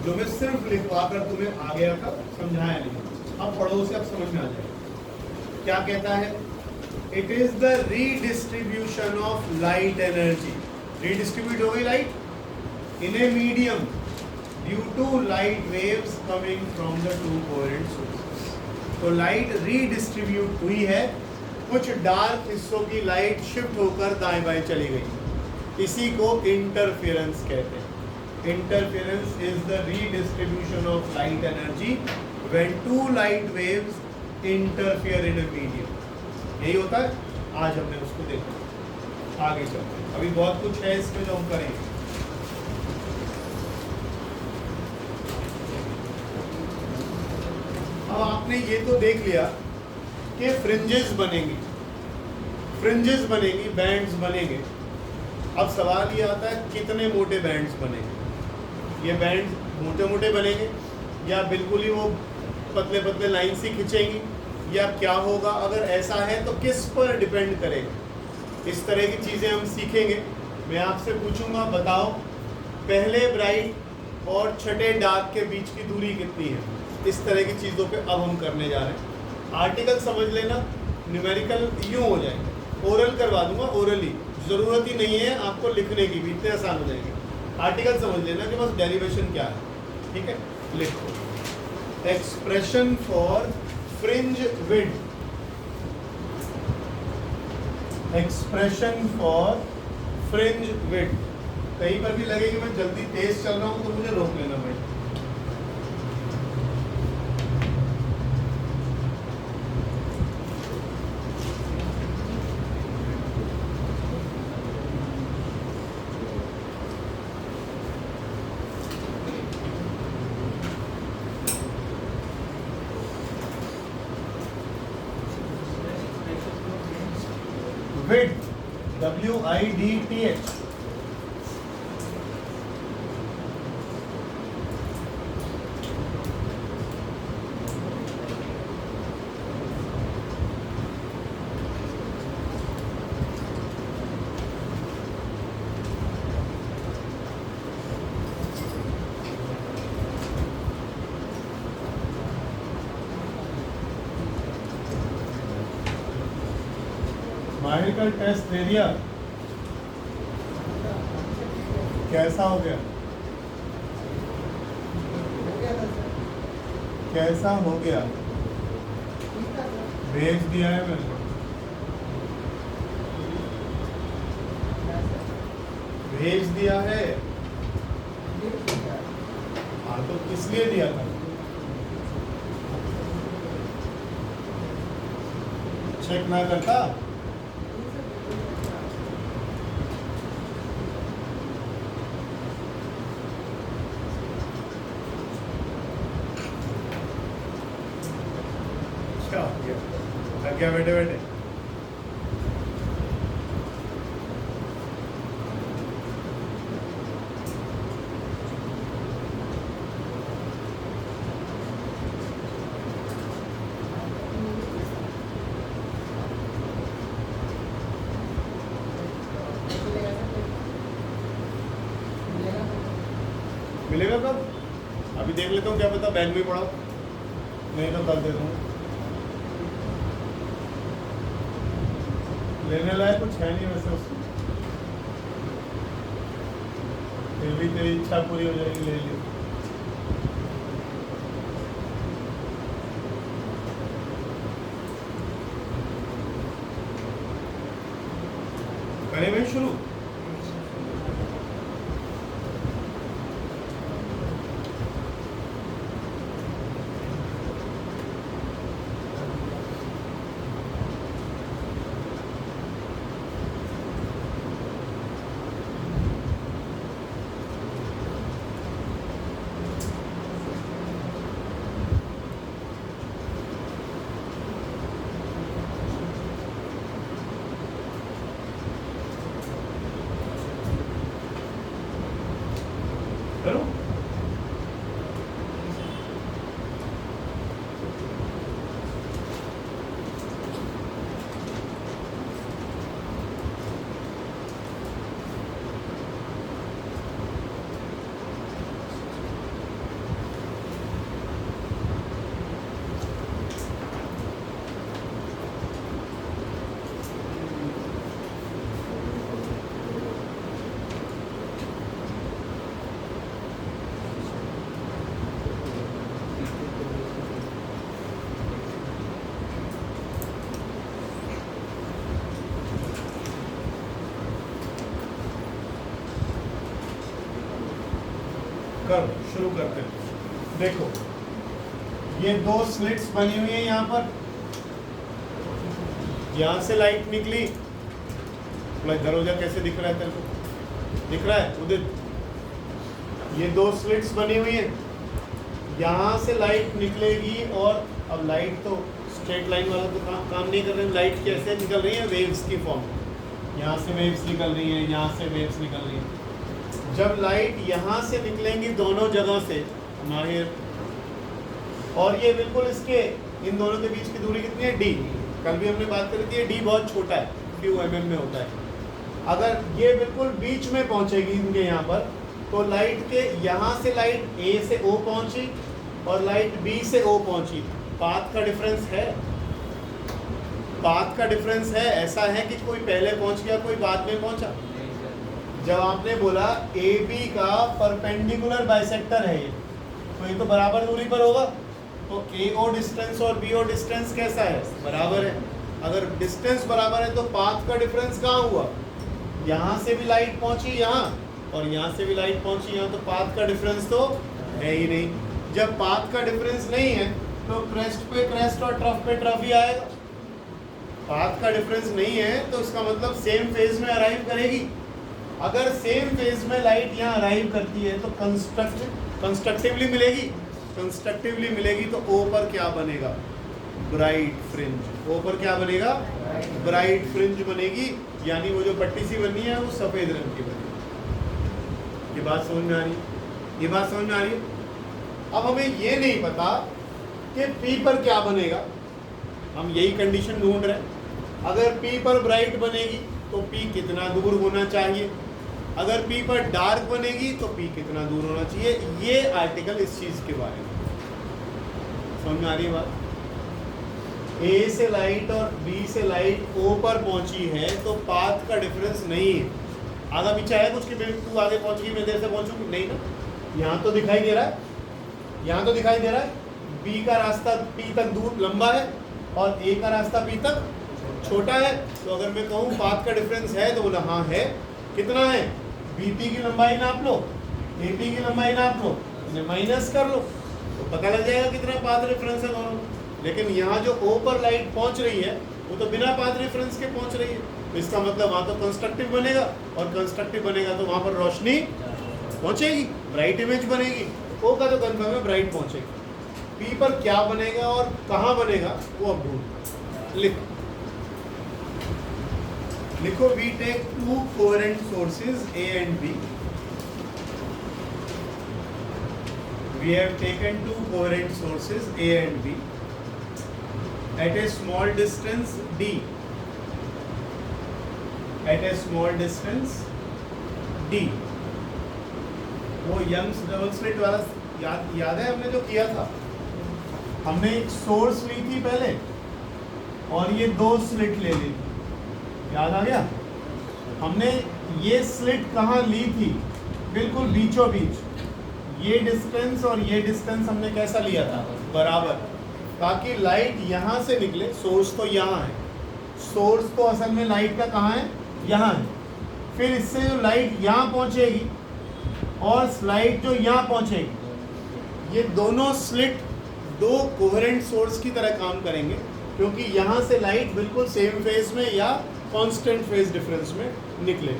जो मैं सिर्फ लिखवाकर तुम्हें आ गया था, समझाया नहीं। अब पढ़ो से अब समझ में आ जाएगा। क्या कहता है? It is the redistribution of light energy. Redistribute हो गई light in a medium due to light waves coming from the two coherent sources. तो लाइट रीडिस्ट्रीब्यूट हुई है, कुछ डार्क हिस्सों की लाइट शिफ्ट होकर दाएं बाएं चली गई। इसी को इंटरफेरेंस कहते हैं। Interference is the redistribution of light energy when two light waves interfere in a medium। यही होता है। आज हमने उसको देखा, आगे चलते हैं। अभी बहुत कुछ है इसमें जो हम करेंगे। आपने ये तो देख लिया कि फ्रिंजेस बनेंगी, बैंड्स बनेंगे। अब सवाल ये आता है कितने मोटे बैंड्स बनेंगे। ये बैंड्स मोटे मोटे बनेंगे या बिल्कुल ही वो पतले पतले लाइन से खिंचेंगी, या क्या होगा? अगर ऐसा है तो किस पर डिपेंड करेगा? इस तरह की चीज़ें हम सीखेंगे। मैं आपसे पूछूंगा, बताओ पहले ब्राइट और छठे डार्क के बीच की दूरी कितनी है? इस तरह की चीज़ों पे अब हम करने जा रहे हैं। आर्टिकल समझ लेना, न्यूमेरिकल यूँ हो जाएंगे। ओरल करवा दूंगा, ओरली ज़रूरत ही नहीं है आपको लिखने की भी, इतने आसान हो जाएंगे। आर्टिकल समझ लेना कि बस डेरिवेशन क्या है, ठीक है? लिखो expression for fringe width, expression for fringe width. कहीं पर भी लगे कि मैं जल्दी तेज चल रहा हूं तो मुझे रोक लेना भाई। विड्थ, WIDTH, माहिर का टेस्ट दे दिया, कैसा हो गया? कैसा हो गया? भेज दिया है मैंने, भेज दिया है। हाँ तो किस लिए दिया था? चेक ना करता? क्या बैठे बैठे मिलेगा कब? अभी देख लेता हूँ, क्या पता बैंक में पढ़ाओ, नहीं तो कल दे दूँगा। लेने लायक कुछ है नहीं वैसे उसमें, फिर भी तेरी इच्छा पूरी हो जाएगी, ले लियो। करें भाई शुरू? करो। करो, शुरू करते हैं। देखो ये दो स्लिट्स बनी हुई है, यहाँ पर यहाँ से लाइट निकली। दरवाजा कैसे दिख रहा है तेरे को? दिख रहा है उदित? ये दो स्लिट्स बनी हुई है, यहाँ से लाइट निकलेगी, और अब लाइट तो स्ट्रेट लाइन वाला तो काम नहीं कर रहे हैं, लाइट कैसे निकल रही है, वेव्स की फॉर्म में। यहाँ से वेव्स निकल रही हैं, यहाँ से वेव्स निकल रही हैं। जब लाइट यहाँ से निकलेंगी दोनों जगह से हमारे, और ये बिल्कुल इसके इन दोनों के बीच की दूरी कितनी है, डी। कल भी हमने बात करी थी, डी बहुत छोटा है, फ्यू mm में होता है। अगर ये बिल्कुल बीच में पहुंचेगी इनके यहाँ पर, तो लाइट के यहाँ से लाइट ए से ओ पहुंची और लाइट बी से ओ पहुंची, पाथ का डिफरेंस है, पाथ का डिफरेंस है। ऐसा है कि कोई पहले पहुंच गया कोई बाद में पहुंचा। जब आपने बोला ए बी का परपेंडिकुलर बाइसेक्टर है ये, तो ये तो बराबर दूरी पर होगा, तो ए ओ डिस्टेंस और बी ओ डिस्टेंस कैसा है, बराबर है। अगर डिस्टेंस बराबर है तो पाथ का डिफरेंस कहाँ हुआ, यहाँ से भी लाइट पहुंची यहाँ और यहाँ से भी लाइट पहुंची यहाँ, तो पाथ का डिफरेंस तो है ही नहीं। जब पाथ का डिफरेंस नहीं है तो क्रेस्ट पे क्रेस्ट और ट्रफ पे ट्रफ ही आएगा। पाथ का डिफरेंस नहीं है तो इसका मतलब सेम फेज में अराइव करेगी। अगर सेम फेज में लाइट यहाँ अराइव करती है तो कंस्ट्रक्टिवली मिलेगी, कंस्ट्रक्टिवली मिलेगी तो ओ पर क्या बनेगा, ब्राइट फ्रिंज। ओ पर क्या बनेगा, ब्राइट फ्रिंज बनेगी, यानी वो जो पट्टी सी बनी है वो सफेद रंग की बनेगी। ये बात समझ में आ रही है, ये बात समझ में आ रही है। अब हमें ये नहीं पता कि P पर क्या बनेगा, हम यही कंडीशन ढूंढ रहे हैं। अगर P पर ब्राइट बनेगी तो P कितना दूर होना चाहिए, अगर P पर डार्क बनेगी तो P कितना दूर होना चाहिए। ये आर्टिकल इस चीज के बारे में समझ में आ रही है बात। A से लाइट और B से लाइट O पर पहुंची है तो पाथ का डिफरेंस नहीं है। आगे पीछे है कुछ कि तू आगे पहुंच गई मैं देर से पहुंचूंगी, नहीं ना। यहाँ तो दिखाई दे रहा है, यहाँ तो दिखाई दे रहा है B का रास्ता P तक दूर लंबा है और A का रास्ता P तक छोटा है। तो अगर मैं कहूँ पाथ का डिफरेंस है तो बोला हाँ है। कितना है, BP की लंबाई नाप लो, AP की लंबाई नाप लो, इन्हें माइनस कर लो तो पता लग जाएगा कितना पाथ डिफरेंस है दोनों। लेकिन यहाँ जो O पर लाइट पहुँच रही है वो तो बिना पाथ डिफरेंस के पहुँच रही है, तो इसका मतलब वहाँ तो कंस्ट्रक्टिव बनेगा, और कंस्ट्रक्टिव बनेगा तो वहाँ पर रोशनी पहुँचेगी, ब्राइट इमेज बनेगी। O का तो कन्फर्म है ब्राइट पहुँचेगी। P पर क्या बनेगा और कहाँ बनेगा वो अब ढूंढ लिखो। लिखो we take two coherent sources A and B. We have taken two coherent sources A and B at a small distance D. At a small distance D. वो यंग्स डबल स्लिट वाला याद है हमने जो किया था, हमने एक सोर्स ली थी पहले और ये दो स्लिट ले ली थी, याद आ गया। हमने ये स्लिट कहाँ ली थी, बिल्कुल बीचों बीच। ये डिस्टेंस और ये डिस्टेंस हमने कैसा लिया था, बराबर, ताकि लाइट यहाँ से निकले। सोर्स तो यहाँ है, सोर्स तो असल में लाइट का कहाँ है, यहाँ है। फिर इससे जो लाइट यहाँ पहुँचेगी और लाइट जो यहाँ पहुँचेगी, ये दोनों स्लिट दो कोहेरेंट सोर्स की तरह काम करेंगे, क्योंकि यहाँ से लाइट बिल्कुल सेम फेज में या कांस्टेंट फेज डिफरेंस में निकले।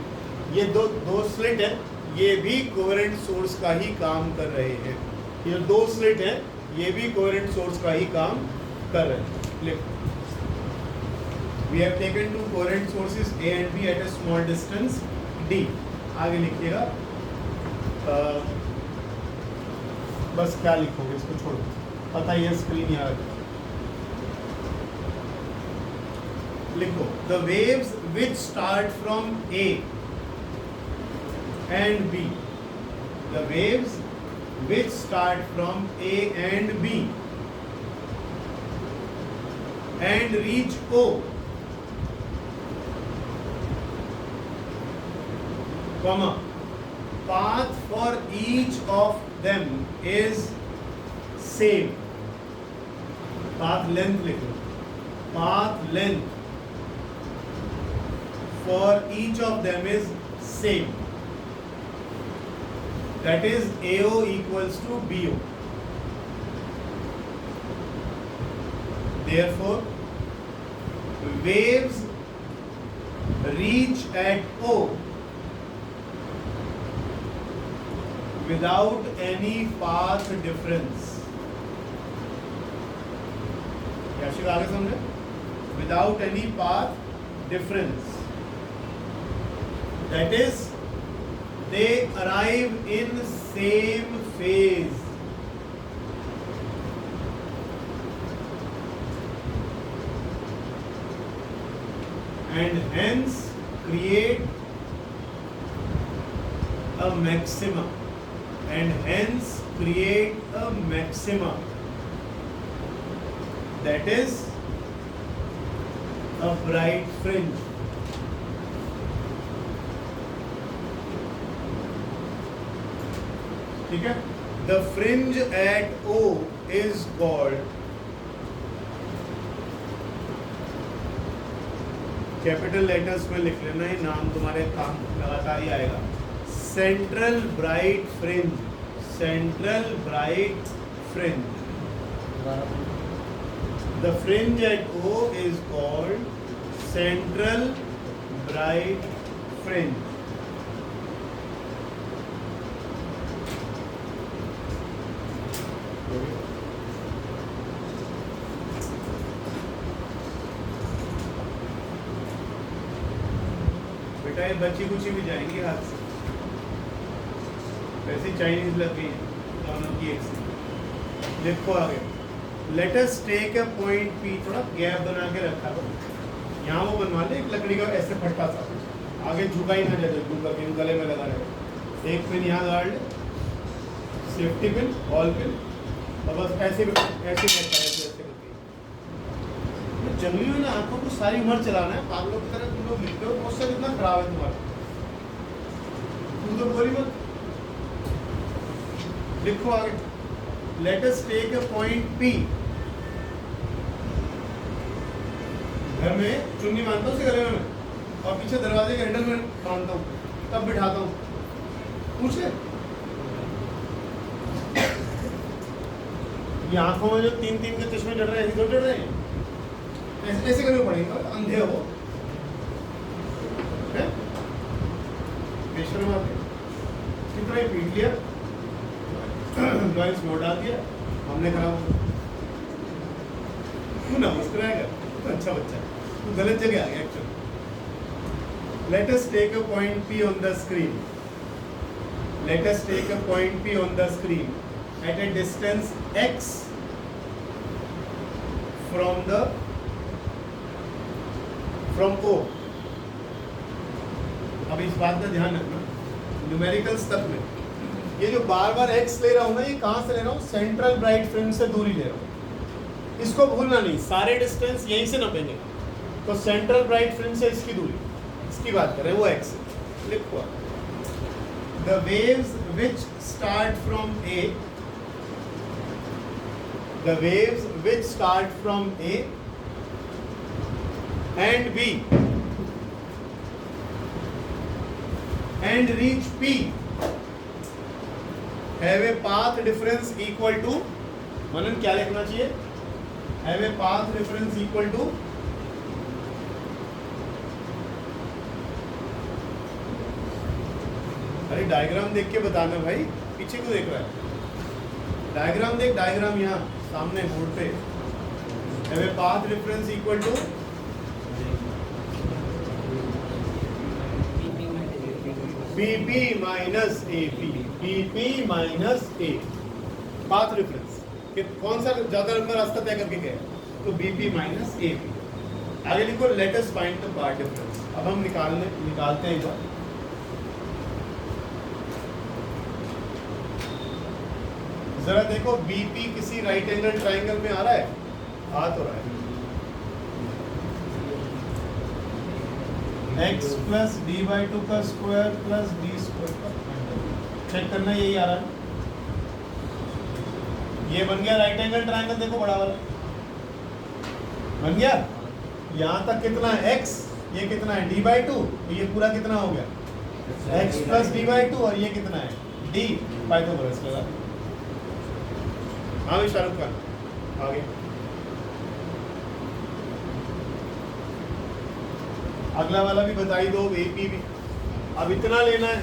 ये दो स्लिट है, ये भी कोहेरेंट सोर्स का ही काम कर रहे हैं। ये दो स्लिट है, ये भी कोहेरेंट सोर्स का ही काम कर रहे हैं। लिखो, we have taken two coherent sources A and B at a small distance D. आगे लिखिएगा, बस क्या लिखोगे इसको छोड़ो, पता ही है स्क्रीन यहाँ रखो। लिखो, the waves which start from A and B, the waves which start from A and B and reach O, comma, path for each of them is same. Path length लिखो, path length for each of them is same. That is AO equals to BO. Therefore, waves reach at O without any path difference. कैसे आगे समझे, without any path difference, that is they arrive in same phase, and hence create a maxima, and hence create a maxima, that is a bright fringe. ठीक है, the fringe at O is called, capital letters में लिख लेना, ही नाम तुम्हारे काम लगातार ही आएगा, central bright fringe, central bright fringe, the fringe at O is called central bright fringe. बेटा ये बच्ची कुछ भी जाएंगी हाथ से, वैसे चाइनीज लग गई दोनों की एक से. देखो आगे, let us take a point P, थोड़ा गैप बना के रखा हो, यहाँ वो बनवा ले एक लकड़ी का ऐसे फटका सा, आगे झुका ही ना जाए, झुक करके गले में लगा रहे, एक पिन यहाँ गाड़ ले, सेफ्टी पिन, ऑल पिन, और बस ऐसे जंगली में ना आंखों को सारी उम्र चलाना है, पागलों की तरह तुम लोग मिलते हो, मुझसे कितना खराब है तुम्हारा, तुम तो बोली मत. लिखो आगे, let us take a point P, घर में चुन्नी बांधता हूँ गले में, और पीछे दरवाजे के हैंडल में बांधता हूँ, तब बिठाता हूँ, पूछे ये आंखों में जो तीन तीन के चश्मे जड़ रहे हैं, तो जड़ रहे हैं, ऐसे करने पड़ेगा, अंधे हो, बेशर्म आते कितना ही पीट लिया, ड्राइंग्स में डाल दिया, हमने कहा क्यों ना मुस्कुराएगा, तो अच्छा बच्चा, तू गलत जगह आ गया actually. Let us take a point P on the screen, let us take a point P on the screen at a distance x from O. अब इस बात का ध्यान रखना, न्यूमेरिकल स्तर में ये जो बार बार x ले रहा हूँ ना, ये कहाँ से ले रहा हूँ, सेंट्रल ब्राइट फ्रिंज से दूरी ले रहा हूँ, इसको भूलना नहीं, सारे डिस्टेंस यहीं से नापेंगे, तो सेंट्रल ब्राइट फ्रिंज से इसकी दूरी, इसकी बात करें, वो x है. लिखो, the waves which start from A, the waves which start from A and B and reach P have a path difference equal to, मनन क्या लिखना चाहिए, have a path difference equal to, अरे डायग्राम देख के बताना भाई, पीछे क्यों देख रहा है, डायग्राम देख, डायग्राम यहाँ सामने बोर्ड पे, have a path difference equal to BP minus AP, BP minus A, path difference कि कौन सा ज्यादा लंबा रास्ता तय करके गया, तो BP minus AP. आगे लिखो, let us find the path difference. अब हम निकालते हैं एक बार, जरा देखो BP किसी राइट एंगल ट्राइंगल में आ रहा है, आ तो रहा है, x प्लस d/2 का स्क्वायर प्लस d स्क्वायर का, चेक करना यही आ रहा है, ये बन गया राइट एंगल ट्राइंगल, देखो बड़ा वाला बन गया, यहाँ तक कितना है x, ये कितना है d/2, ये पूरा कितना हो गया x प्लस d/2, और ये कितना है d, पाइथागोरस लगा. हाँ शाहरुख खान आगे, अगला वाला भी बताई दो, AP भी. अब इतना लेना है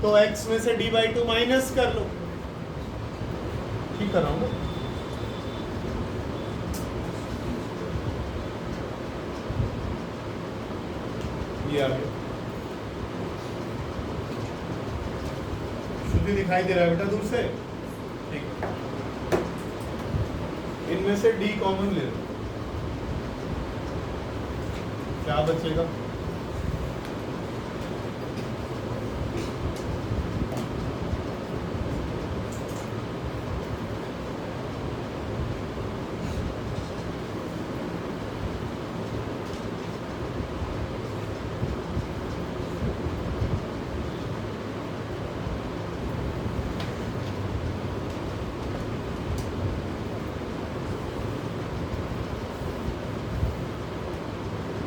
तो x में से d/2 माइनस कर लो, ठीक कर रहा हूँ ये आ गया। शुद्धि दिखाई दे रहा है बेटा दूर से? ठीक है, इनमें से डी कॉमन ले लो, क्या बचेगा?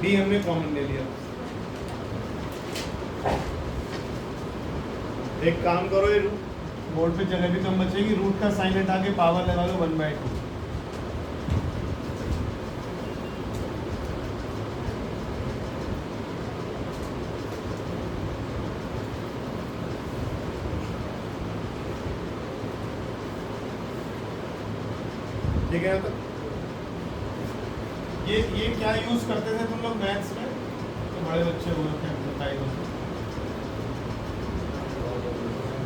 डी हमने कॉमन ले लिया। एक काम करो, ये बोर्ड पे जगह भी कम बचेगी, रूट का साइन हटा के पावर लगा लो 1/2। ठीक है, तो ये क्या यूज करते थे तुम लोग मैथ्स में? तो बड़े बच्चे हो लोग क्या बताइए दोस्तों?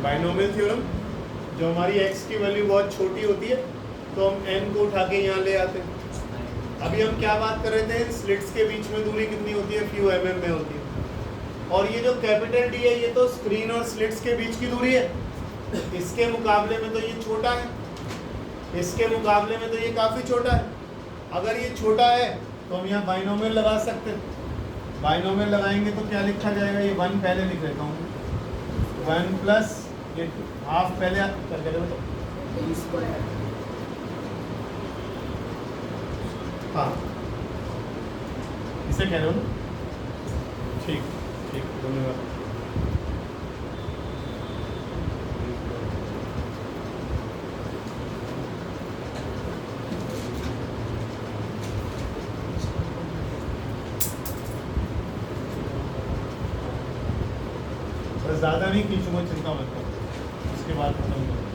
Binomial theorem. जो हमारी x की वैल्यू बहुत छोटी होती है तो हम n को उठा के यहाँ ले आते हैं। अभी हम क्या बात कर रहे थे? स्लिट्स के बीच में दूरी कितनी होती है? फ्यू mm में होती है। और ये जो कैपिटल D है ये तो स्क्रीन और स्लिट्स के बीच की दूरी है। इसके मुकाबले में तो ये छोटा है, इसके मुकाबले में तो ये काफ़ी छोटा है। अगर ये छोटा है तो हम यहाँ बाइनोमियल लगा सकते हैं। बाइनोमियल लगाएंगे तो क्या लिखा जाएगा? ये 1 पहले लिख देता हूँ, 1 प्लस ये हाफ पहले करके दो। हाँ, इसे कह रहे हो ना? ठीक ठीक, धन्यवाद। ज़्यादा नहीं खींचूंगा, चिंता मत करो, उसके बाद खत्म करो।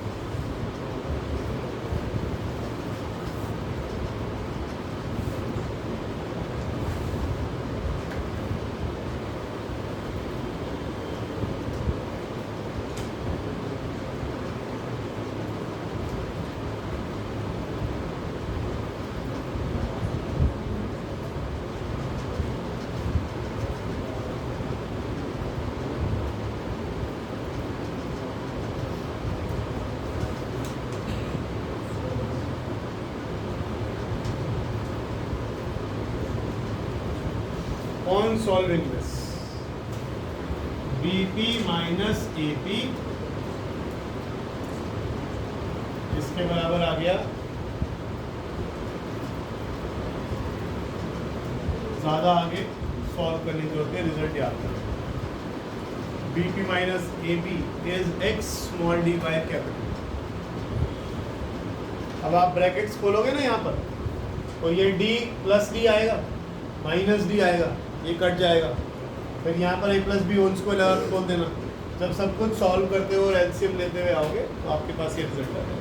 On solving this, BP minus AP इसके बराबर आ गया, ज्यादा आगे सॉल्व करने की जरूरत है, रिजल्ट याद करें। BP minus AB is x small d by capital। अब आप ब्रैकेट्स खोलोगे ना यहाँ पर, तो ये d प्लस डी आएगा, माइनस डी आएगा, ये कट जाएगा, फिर यहाँ पर a plus B whole square लगा खोल देना। जब सब कुछ सॉल्व करते हुए और एलसीएम लेते हुए आओगे तो आपके पास ये रिजल्ट आएगा।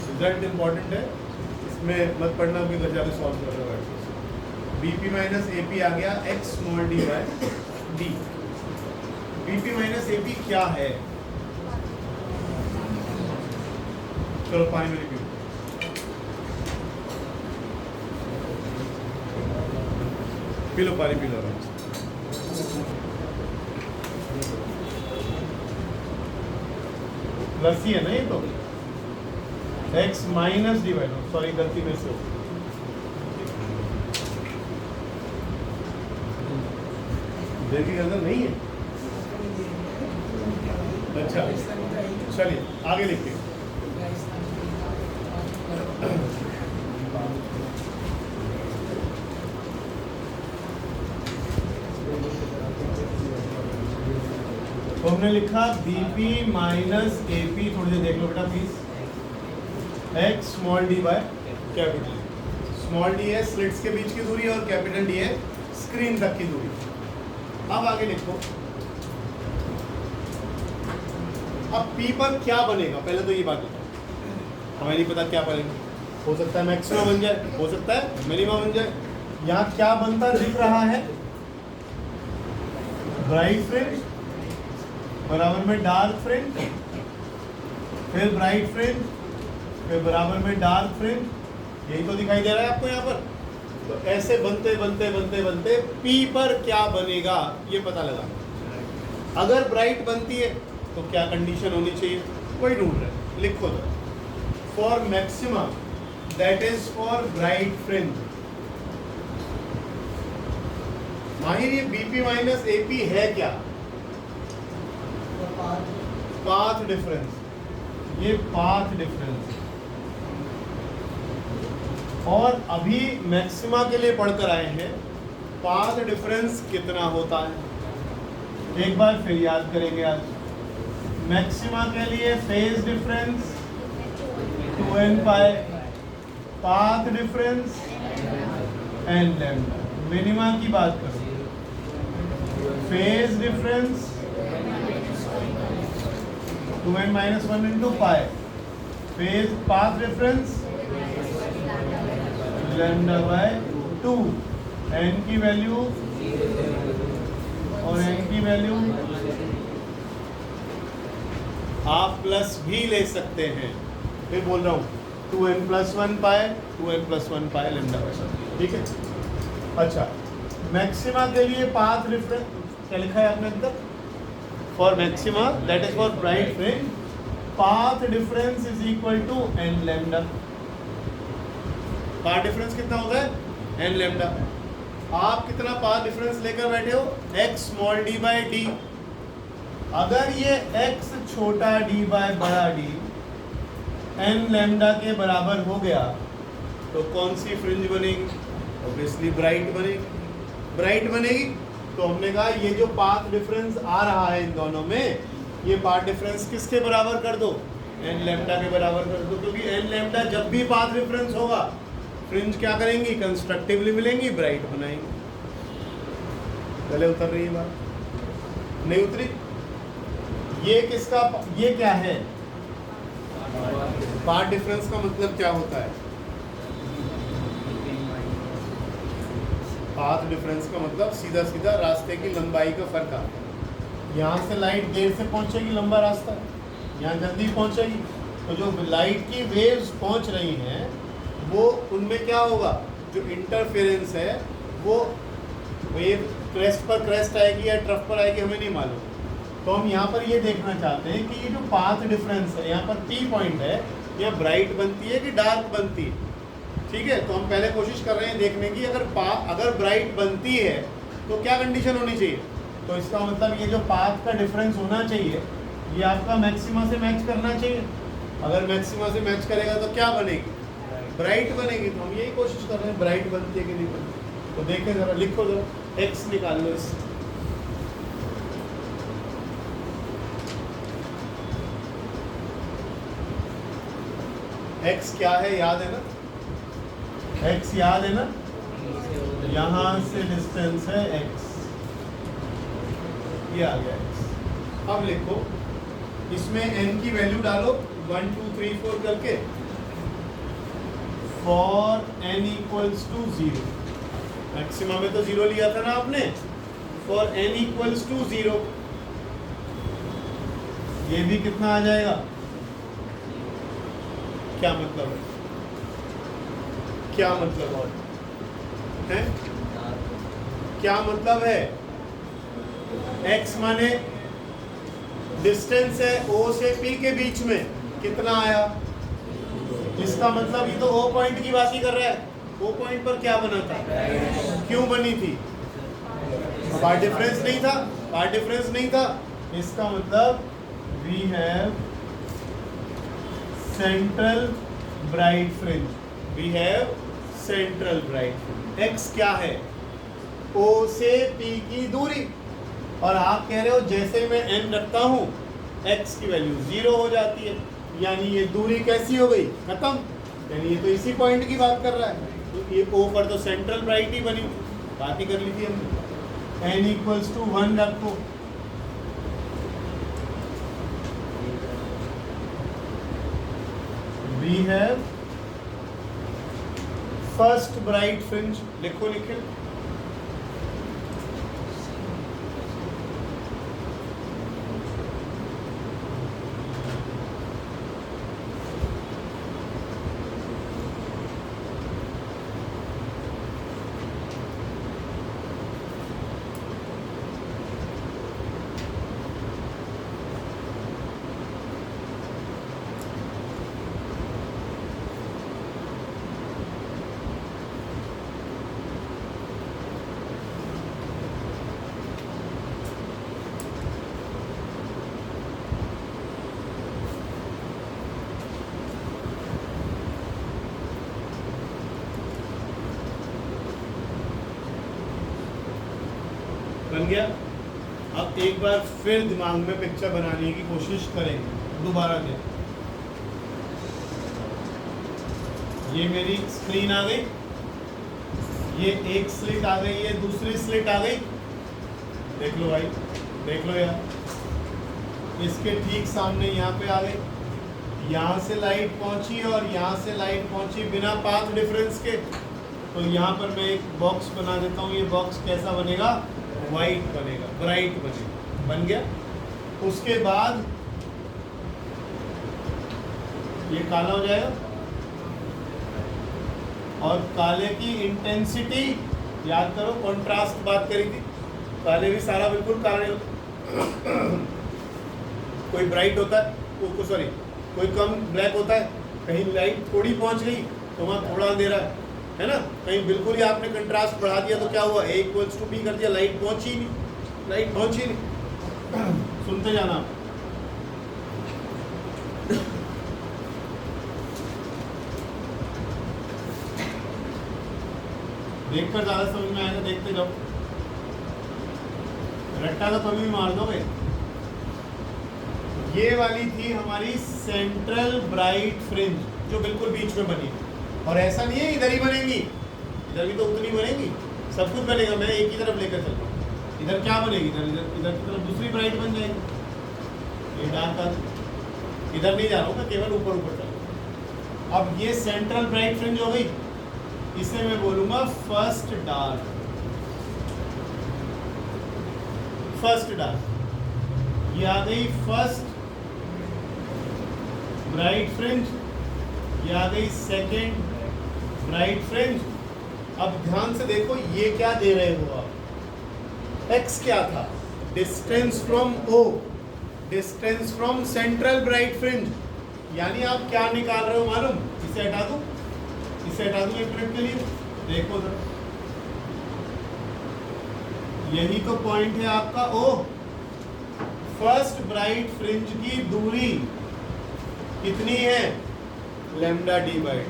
रिजल्ट इंपॉर्टेंट है, इसमें मत पढ़ना कि घर जाके सॉल्व कर रहे हो। बीपी माइनस एपी आ गया X small D by D. BP minus AP क्या है? चलो पानी में पी, पी लो पानी, पी लो। प्लस ही है ना ये तो, x minus D by, sorry गलती में से देर की गलती नहीं है। अच्छा चलिए आगे लिखिए। तो हमने लिखा BP माइनस AP, थोड़ी देर देख लो बेटा please. X small D by capital. Small D है स्लिट्स के बीच की दूरी और कैपिटल डी है स्क्रीन तक की दूरी। अब आगे लिखो, अब P पर क्या बनेगा पहले तो ये बात बताओ। हमें नहीं पता क्या बनेगा, हो सकता है मैक्सिमम बन जाए, हो सकता है मिनिमम बन जाए। यहाँ क्या बनता दिख रहा है? ब्राइट फ्रिंज बराबर में डार्क फ्रिंज, फिर ब्राइट फ्रिंज, फिर बराबर में डार्क फ्रिंज। यही तो दिखाई दे रहा है आपको यहाँ पर। तो ऐसे बनते बनते बनते बनते P पर क्या बनेगा ये पता लगा। अगर ब्राइट बनती है तो क्या कंडीशन होनी चाहिए वही ढूंढ रहे हैं। लिखो तो for maxima that is for bright fringe. माहिर ये BP माइनस AP है क्या? Path difference. ये पाथ डिफरेंस। और अभी मैक्सिमा के लिए पढ़कर आए हैं पाथ डिफरेंस कितना होता है। एक बार फिर याद करेंगे आज। मैक्सिमा के लिए phase difference 2n pi, path difference n lambda. Minima की बात करो, phase difference 2n minus 1 into pi, phase path difference lambda by 2, n की वैल्यू और n की वैल्यू आप प्लस भी ले सकते हैं। फिर बोल रहा हूँ 2n प्लस 1 पाए, 2n प्लस 1 पाए लैम्डा बाय। ठीक है। अच्छा, मैक्सिमा के लिए पाथ डिफरेंस क्या लिखा है आपने अभी तक? For maxima that is for bright fringe path difference is equal to n lambda. Path difference कितना होता है? n lambda. आप कितना पाथ डिफरेंस लेकर बैठे हो? x small d by d। अगर ये x छोटा d बाय बड़ा d n लैम्डा के बराबर हो गया तो कौन सी फ्रिंज बनेगी? ऑब्वियसली ब्राइट बनेगी। ब्राइट बनेगी तो हमने कहा ये जो पाथ डिफरेंस आ रहा है इन दोनों में, ये पाथ डिफरेंस किसके बराबर कर दो? n लैम्डा के बराबर कर दो। क्योंकि n लैम्डा जब भी पाथ डिफरेंस होगा फ्रिंज क्या करेंगी? कंस्ट्रक्टिवली मिलेंगी, ब्राइट बनाएंगी। गले उतर रही है बात? नहीं उतरी? ये किसका, ये क्या है? पाथ डिफरेंस का मतलब क्या होता है? पाथ डिफरेंस का मतलब सीधा सीधा रास्ते की लंबाई का फर्क आता है। यहाँ से लाइट देर से पहुँचेगी, लंबा रास्ता, यहाँ जल्दी पहुँचेगी। तो जो लाइट की वेव्स पहुँच रही हैं वो उनमें क्या होगा? जो इंटरफेरेंस है वो वेव क्रेस्ट पर क्रेस्ट आएगी या ट्रफ पर आएगी हमें नहीं मालूम। तो हम यहाँ पर ये देखना चाहते हैं कि ये जो पाथ डिफरेंस है, यहाँ पर P पॉइंट है, यह ब्राइट बनती है कि डार्क बनती है। ठीक है, तो हम पहले कोशिश कर रहे हैं देखने की अगर ब्राइट बनती है तो क्या कंडीशन होनी चाहिए। तो इसका मतलब ये जो पाथ का डिफरेंस होना चाहिए ये आपका मैक्सिमा से मैच करना चाहिए। अगर मैक्सिमा से मैच करेगा तो क्या बनेगी? ब्राइट बनेगी। तो हम यही कोशिश कर रहे हैं ब्राइट बनती है कि नहीं बनती। तो देखें जरा, लिखो जरा, x निकाल लो इस। x क्या है याद है ना? x याद है ना? यहाँ से डिस्टेंस है x, ये आ गया x। अब लिखो इसमें n की वैल्यू डालो 1 2 3 4 करके। For n equals to 0, maxima में तो 0 लिया था ना आपने। फॉर n इक्वल्स टू 0 ये भी कितना आ जाएगा? क्या मतलब है? क्या मतलब है? क्या मतलब है? x माने डिस्टेंस है O से P के बीच में, कितना आया? इसका मतलब ये तो O पॉइंट की बात ही कर रहा है। O पॉइंट पर क्या बना था? क्यों बनी थी? पाथ डिफरेंस नहीं था, पाथ डिफरेंस नहीं था। इसका मतलब we have central bright fringe, we have central bright fringe. x क्या है? O से P की दूरी। और आप कह रहे हो जैसे मैं n रखता हूँ x की वैल्यू 0 हो जाती है, यानी ये दूरी कैसी हो गई? खत्म। यानी ये तो इसी पॉइंट की बात कर रहा है। तो ये O पर तो सेंट्रल ब्राइट ही बनी, बात ही कर ली थी हमने। n इक्वल्स टू 1 रखो। We have first bright fringe, लिखो लिखे। बन गया। अब एक बार फिर दिमाग में पिक्चर बनाने की कोशिश करेंगे दोबारा से। ये मेरी स्क्रीन आ गई, ये एक स्लिट आ गई, ये दूसरी स्लिट आ गई। देख लो भाई, देख लो यार, इसके ठीक सामने यहाँ पे आ गई, यहाँ से लाइट पहुंची और यहाँ से लाइट पहुंची बिना पाथ डिफरेंस के। तो यहाँ पर मैं एक बॉक्स बना देता हूँ। ये बॉक्स कैसा बनेगा? वाइट बनेगा, ब्राइट बनेगा। बन गया। उसके बाद ये काला हो जाएगा और काले की इंटेंसिटी याद करो, कॉन्ट्रास्ट बात करी थी, काले भी सारा बिल्कुल काला नहीं होता। कोई ब्राइट होता है, सॉरी कोई कम ब्लैक होता है, कहीं लाइट थोड़ी पहुंच गई तो वहाँ थोड़ा अंधेरा है ना, कहीं बिल्कुल ही आपने कंट्रास्ट बढ़ा दिया तो क्या हुआ, A = B कर दिया, लाइट पहुंची नहीं, लाइट पहुंची नहीं। सुनते जाना आप। देखकर ज्यादा समझ में आएगा, देखते जाओ, रट्टा तो कभी भी मार दोगे। ये वाली थी हमारी सेंट्रल ब्राइट फ्रिंज जो बिल्कुल बीच में बनी, और ऐसा नहीं है इधर ही बनेगी, इधर भी तो उतनी बनेगी, सब कुछ बनेगा। मैं एक ही तरफ लेकर चल रहा हूँ, इधर क्या बनेगी, इधर इधर इधर की तरफ दूसरी ब्राइट बन जाएगी। ये डार्क आ, इधर नहीं जा रहा हूँ मैं, केवल ऊपर ऊपर चल रहा हूँ। अब ये सेंट्रल ब्राइट फ्रिंज हो गई, इसे मैं बोलूंगा फर्स्ट डार्क। फर्स्ट डार्क, ये आ गई फर्स्ट ब्राइट फ्रिंज, ये आ गई सेकेंड ब्राइट फ्रिंज। अब ध्यान से देखो, ये क्या दे रहे हो आप, x क्या था, distance from O, distance from central bright fringe. यानी आप क्या निकाल रहे हो मालूम, इसे हटा दूं, इसे हटा दूं एक मिनट के लिए, देखो जरा, यही तो पॉइंट है आपका O। फर्स्ट ब्राइट फ्रिंज की दूरी कितनी है, लैम्डा डी बाई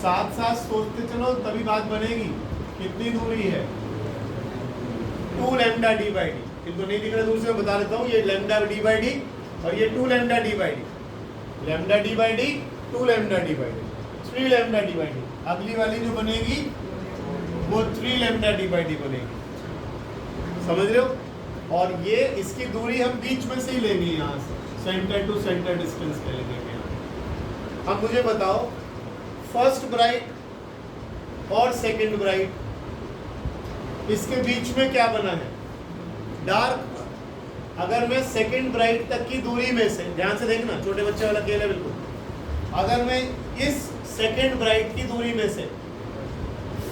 साथ साथ सोचते चलो तभी बात बनेगी। कितनी दूरी है, 2 लैम्डा डी बाई डी। किंतु नहीं दिख रहा दूर से मैं बता देता हूँ, ये लैम्डा डी बाई डी और ये 2 lambda D by D. Lambda D by D, 2 lambda D by D, 3 lambda D by D. अगली वाली जो बनेगी वो 3 लैम्डा डी बाई डी बनेगी, समझ रहे हो। और ये इसकी दूरी हम बीच में से ही लेंगे, यहाँ से सेंटर टू सेंटर डिस्टेंस ले लेंगे यहाँ। अब मुझे बताओ, फर्स्ट ब्राइट और सेकंड ब्राइट, इसके बीच में क्या बना है, डार्क। अगर मैं सेकंड ब्राइट तक की दूरी में से, ध्यान से देखना, छोटे बच्चे वाला खेल है बिल्कुल, अगर मैं इस सेकंड ब्राइट की दूरी में से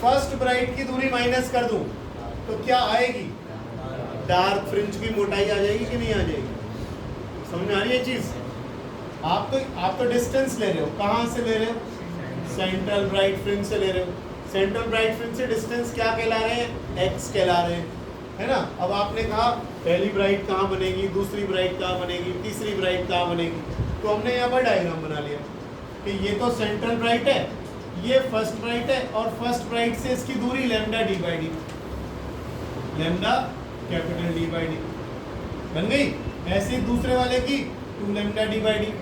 फर्स्ट ब्राइट की दूरी माइनस कर दूं तो क्या आएगी, डार्क फ्रिंज की मोटाई आ जाएगी कि नहीं आ जाएगी। समझ में आ रही है चीज। आप तो डिस्टेंस ले रहे हो, कहाँ से ले रहे हो, सेंट्रल ब्राइट फ्रिंज से ले रहे हो। सेंट्रल ब्राइट फ्रिंज से डिस्टेंस क्या कहला रहे हैं, x कहला रहे हैं, है ना। अब आपने कहा पहली ब्राइट कहाँ बनेगी, दूसरी ब्राइट कहाँ बनेगी, तीसरी ब्राइट कहाँ बनेगी, तो हमने यहाँ पर डायग्राम बना लिया कि ये तो सेंट्रल ब्राइट है, ये फर्स्ट ब्राइट है, और फर्स्ट ब्राइट से इसकी दूरी lambda D by D, lambda capital D by D बन गई। ऐसे ही दूसरे वाले की 2 लैम्डा डी बाई डी,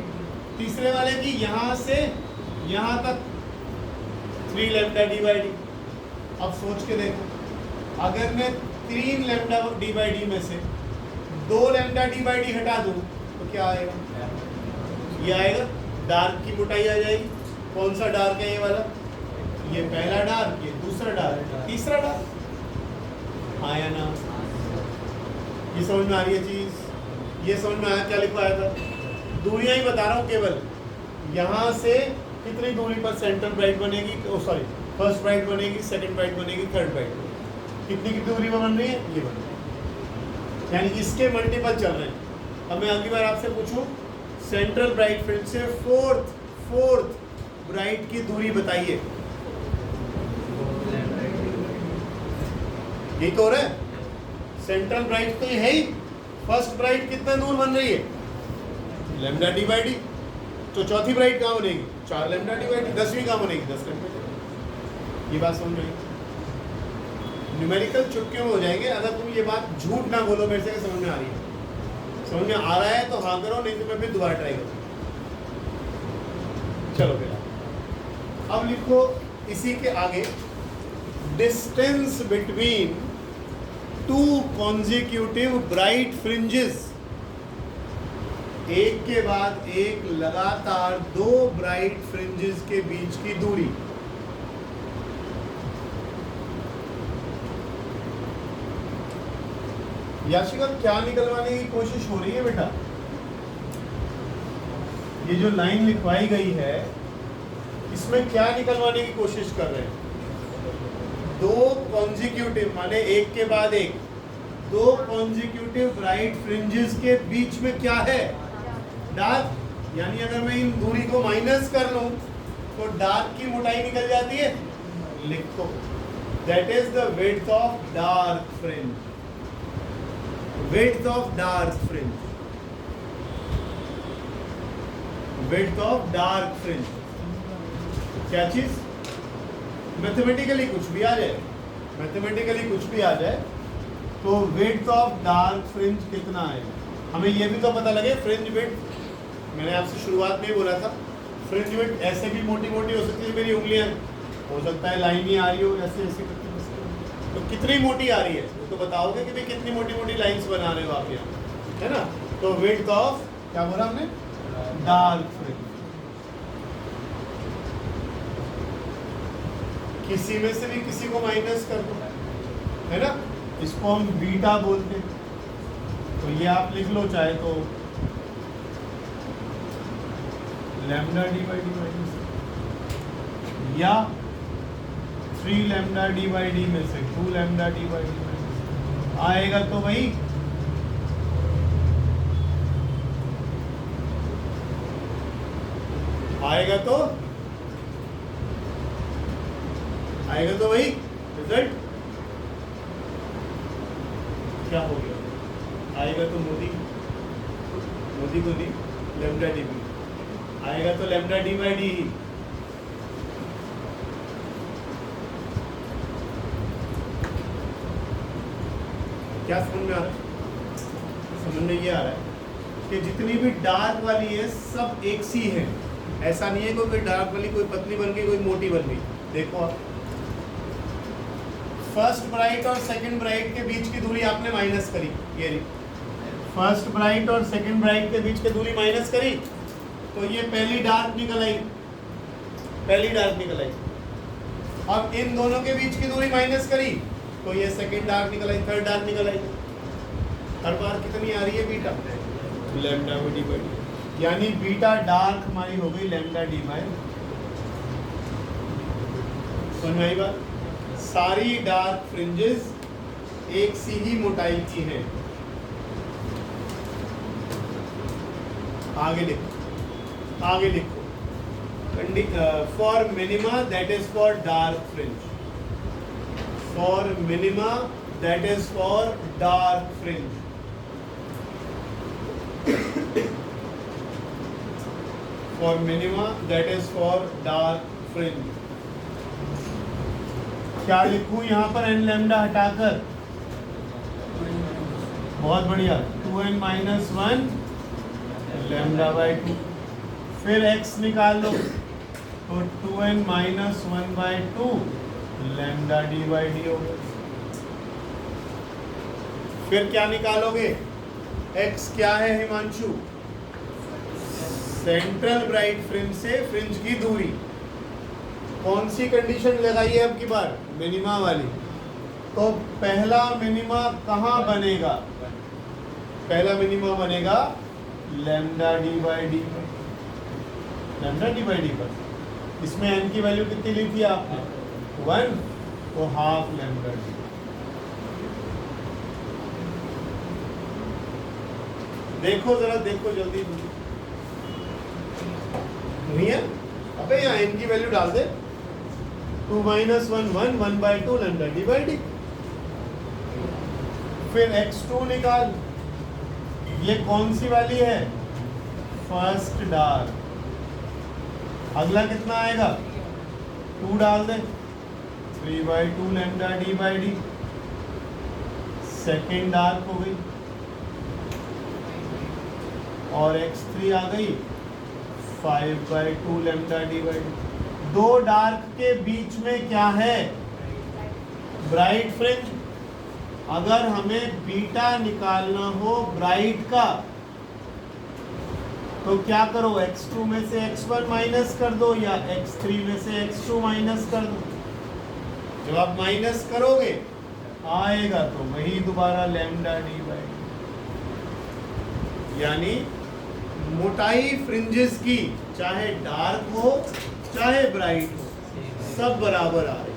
तीसरे वाले की यहाँ से यहाँ तक 3 लैम्डा डी बाई डी। अब सोच के देखो, अगर मैं 3 लैम्डा डी बाई डी में से 2 लैम्डा डी बाई डी हटा दूँ तो क्या आएगा, ये आएगा, डार्क की मोटाई आ जाएगी। कौन सा डार्क है, ये वाला, ये पहला डार्क, ये दूसरा डार्क, तीसरा डार्क, आया ना। ये समझ में आ रही है चीज, ये समझ में आया क्या लिखवाया था, दूरियां ही बता रहा हूँ केवल। यहाँ से कितनी दूरी पर सेंट्रल ब्राइट बनेगी, सॉरी फर्स्ट ब्राइट बनेगी, सेकंड ब्राइट बनेगी, थर्ड ब्राइट बनेगी, कितनी कितनी दूरी पर बन रही है, ये बन रही है, यानी इसके मल्टीपल चल रहे हैं। अब मैं अगली बार आपसे पूछूं, सेंट्रल ब्राइट फ्रिंज से फोर्थ ब्राइट की दूरी बताइए। यही तो हो रहा है, सेंट्रल ब्राइट तो ये है ही, फर्स्ट ब्राइट कितना दूर बन रही है, लैम्डा डी बाई डी। तो चौथी ब्राइट कहाँ बनेगी, 4 लैम्डा डी बाई डी। 10वीं कहाँ बनेगी, 10 लैम्डा। ये बात समझ में आई। न्यूमेरिकल चुटकियों में हो जाएंगे अगर तुम ये बात झूठ ना बोलो मेरे से कि समझ में आ रही है। समझ में आ रहा है तो हाँ करो, नहीं तो मैं फिर दोबारा ट्राई करूँ। चलो फिर अब लिखो इसी के आगे, distance between two consecutive bright fringes, एक के बाद एक लगातार दो ब्राइट फ्रिंजेस के बीच की दूरी। याशिका क्या निकलवाने की कोशिश हो रही है बेटा? ये जो लाइन लिखवाई गई है इसमें क्या निकलवाने की कोशिश कर रहे हैं? दो कॉन्जिक्यूटिव माने एक के बाद एक, दो कॉन्जिक्यूटिव ब्राइट फ्रिंजेस के बीच में क्या है? डार्क। यानी अगर मैं इन दूरी को माइनस कर लूं तो डार्क की मोटाई निकल जाती है। लिखो that is the width of dark fringe, width of dark fringe, width of dark fringe. क्या चीज? मैथमेटिकली कुछ भी आ जाए, मैथमेटिकली कुछ भी आ जाए तो विड्थ ऑफ डार्क फ्रिंज कितना है? हमें ये भी तो पता लगे फ्रिंज विड्थ। मैंने आपसे शुरुआत में ही बोला था फ्रिंज विड्थ ऐसे भी मोटी मोटी हो सकती है, मेरी उंगलियां, हो सकता है लाइन ही आ रही हो ऐसे ऐसे करके, तो कितनी मोटी आ रही है वो तो बताओगे कि भाई कितनी मोटी मोटी लाइंस बना रहे हो आप यहाँ, है ना? तो विड्थ ऑफ क्या बोला हमने? Dark fringe. किसी में से भी किसी को माइनस कर दो, है ना? इसको हम बीटा बोलते हैं, तो ये आप लिख लो चाहे तो लैम्डा डी बाई डी में से, या 3 लैम्डा डी बाई डी में से 2 लैम्डा डी बाई डी में से आएगा तो वही आएगा तो वही रिजल्ट क्या हो गया? आएगा तो मोदी को नहीं, लैम्डा डी बी आएगा तो लैम्डा डी बाई डी ही। क्या समझ में आ रहा है? समझ में ये आ रहा है कि जितनी भी डार्क वाली है सब एक सी है। ऐसा नहीं है कोई डार्क वाली कोई पतली बन गई कोई मोटी बन गई। देखो आप, फर्स्ट ब्राइट और सेकंड ब्राइट के बीच की दूरी आपने माइनस करी, ये रही फर्स्ट ब्राइट और सेकंड ब्राइट के बीच की दूरी माइनस करी तो ये पहली डार्क निकल आई, पहली डार्क निकल आई। अब इन दोनों के बीच की दूरी माइनस करी तो ये सेकंड डार्क निकल आई, थर्ड डार्क निकल आई। हर बार कितनी आ रही है? Beta lambda D by D, यानी बीटा डार्क हमारी हो गई लैम्डा डी बाई। समझ में आई बात? सारी डार्क फ्रिंजेस एक सी ही मोटाई की हैं। आगे लिखो for minima that is for dark fringe, for minima that is for dark fringe, for minima that is for dark fringe. क्या लिखूं यहाँ पर? एन लैम्डा हटाकर, बहुत बढ़िया, 2n माइनस 1 लैम्डा बाई 2। फिर x निकाल लो तो 2n minus 1 by 2 lambda D by D होगा। फिर क्या निकालोगे? x क्या है हिमांशु? सेंट्रल ब्राइट फ्रिंज से फ्रिंज की दूरी। कौन सी कंडीशन लगाई है अब की बार? मिनिमा वाली। तो पहला मिनिमा कहाँ बनेगा? पहला मिनिमा बनेगा लैम्डा डी बाई डी पर, लैम्डा डी बाई डी पर। इसमें n की वैल्यू कितनी ली थी आपने? 1, तो हाफ लैम्डा डी। देखो जरा, देखो जल्दी नहीं है? अबे यहाँ n की वैल्यू डाल दे, 2 minus 1 1 1 by 2 lambda D by D. फिर x2 निकाल, ये कौन सी वाली है? First dark. अगला कितना आएगा? 2 डाल दे, 3 by 2 lambda D by D. Second dark हो गई और x3 आ गई 5/2 लैम्डा डिवाइड। दो डार्क के बीच में क्या है? Bright fringe. अगर हमें बीटा निकालना हो ब्राइट का तो क्या करो? x2 में से x1 माइनस कर दो या x3 में से x2 माइनस कर दो। जब आप माइनस करोगे आएगा तो वही दोबारा लैम्डा डिवाइड। यानी मोटाई फ्रिंजेस की चाहे डार्क हो चाहे ब्राइट हो सब बराबर आ रही है।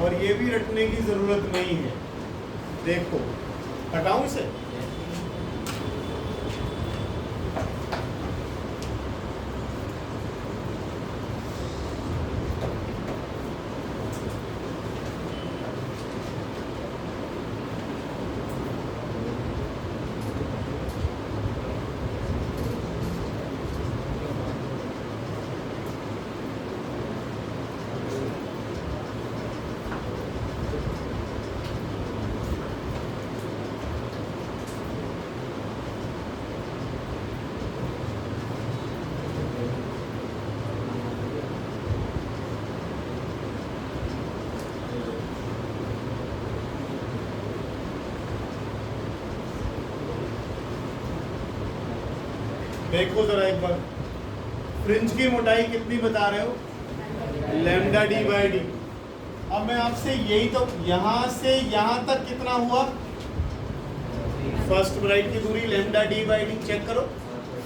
और ये भी रटने की जरूरत नहीं है। देखो हटाऊं इसे? देखो जरा एक बार, फ्रिंज की मोटाई कितनी बता रहे हो? Lambda D by D. अब मैं आपसे यही तो, यहां से यहां तक कितना हुआ? फर्स्ट ब्राइट की दूरी lambda D by D. Check करो,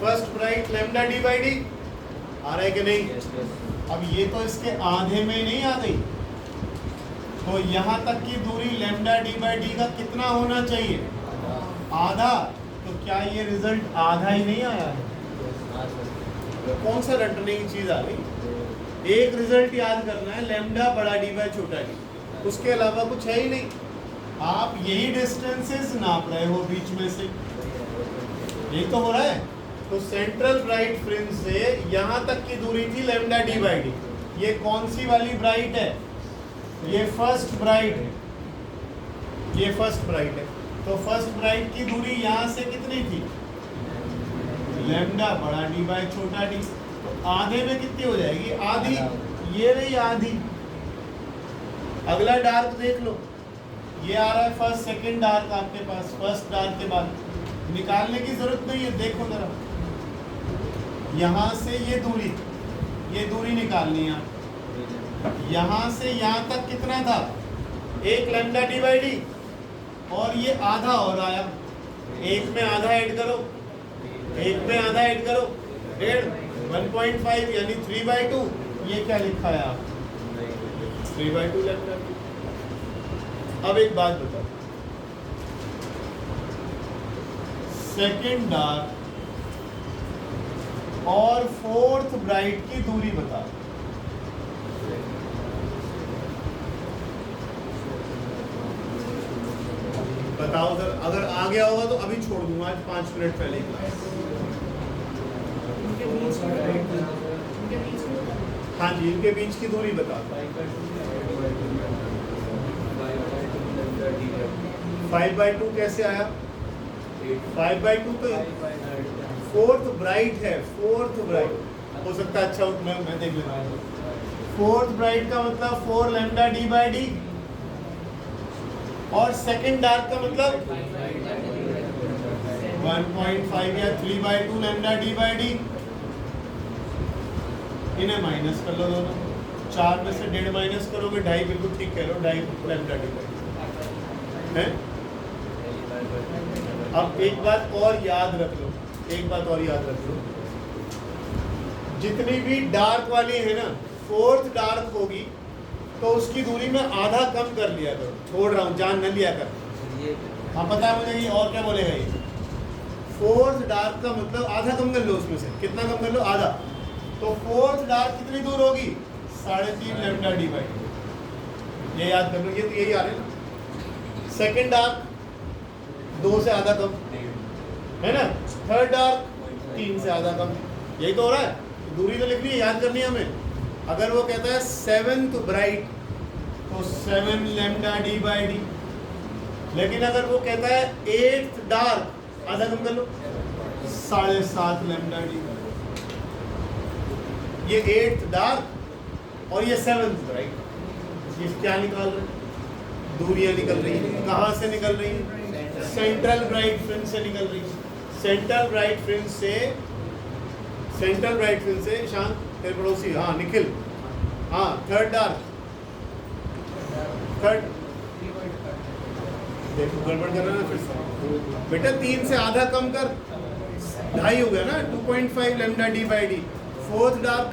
first bright lambda D by D आ रहा है कि नहीं? अब ये तो इसके आधे में नहीं आ गई, तो यहां तक की दूरी लैम्डा डी बाई डी का कितना होना चाहिए? आधा। तो क्या ये रिजल्ट आधा ही नहीं आया है? कौन सा रटने की चीज आ गई? एक रिजल्ट याद करना है, लैम्डा बड़ा डी बाई छोटा डी, उसके अलावा कुछ है ही नहीं। आप यही डिस्टेंसेस नाप रहे हो बीच में से, यही तो हो रहा है। तो सेंट्रल ब्राइट फ्रिंज से यहां तक की दूरी थी लैम्डा डी बाई डी। ये कौन सी वाली ब्राइट है? ये फर्स्ट ब्राइट है, ये फर्स्ट ब्राइट है। तो फर्स्ट ब्राइट की दूरी यहां से कितनी थी? लैम्डा बड़ा डी बाई छोटा डी। तो आधे में कितनी हो जाएगी? आधी। ये रही आधी। अगला डार्क देख लो, ये आ रहा है फर्स्ट सेकंड डार्क आपके पास। फर्स्ट डार्क के बाद निकालने की जरूरत नहीं है। देखो जरा, यहां से ये दूरी निकालनी है। यहां से यहां तक कितना था? एक लैम्डा डी बाई डी, और ये आधा और आया। एक में आधा ऐड करो, एक में आधा ऐड करो, 1.5 यानी 3/2। ये क्या लिखा है आप? 3/2 लैम्डा। अब एक बात बताओ, सेकंड डार्क और फोर्थ ब्राइट की दूरी बताओ। बताओ सर, अगर आ गया होगा तो अभी छोड़ दूंगा, आज 5 मिनट पहले क्लास। हाँ जी, इनके बीच की दूरी बता। 5/2 कैसे आया? 5/2 तो फोर्थ ब्राइट है, फोर्थ ब्राइट हो सकता है। अच्छा मैं देख लेता हूँ। फोर्थ ब्राइट का मतलब 4 लैम्डा डी बाई डी, और सेकंड डार्क का मतलब 1.5 या 3/2 लैम्डा डी बाई डी। इन्हें माइनस कर लो दोनों। 4 में से 1.5 माइनस करोगे 2.5, बिल्कुल ठीक कह रहे हो, 2.5 लैम्डा डी बाई डी है। अब एक बात और याद रख लो, एक बात और याद रख लो, जितनी भी डार्क वाली है ना, फोर्थ डार्क होगी तो उसकी दूरी में आधा कम कर लिया करो। छोड़ रहा हूँ, जान न लिया कर। हाँ पता है मुझे, ये और क्या बोलेगा ये। फोर्थ डार्क का मतलब आधा कम कर लो, उसमें से कितना कम कर लो? आधा। तो फोर्थ डार्क कितनी दूर होगी? 3.5 लैम्डा डी बाई डी। ये याद कर लो, ये तो यही आ रहे ना। सेकंड डार्क 2 से आधा कम है ना, थर्ड डार्क 3 से आधा कम, यही तो हो रहा है। दूरी तो लिखनी है, याद करनी है हमें। अगर वो कहता है 7th ब्राइट तो 7 लैम्डा डी बाई डी, लेकिन अगर वो कहता है 8th डार्क आधा कम कर लो 7.5 लैम्डा डी। ये 8th डार्क और ये 7th ब्राइट, ये क्या निकाल रहे हैं? दूरियां निकल रही है। कहाँ से निकल रही है? सेंट्रल ब्राइट फ्रिंज से निकल रही है। सेंट्रल ब्राइट फ्रिंज से, सेंट्रल ब्राइट फ्रिंज से शांत तेरे पड़ोसी, हाँ निखिल, हाँ थर्ड डार्क, थर्ड देखो गड़बड़ कर रहा है ना फिर से बेटा। 3 से आधा कम कर, 2.5 हो गया ना, 2.5 lambda D by D. Fourth dark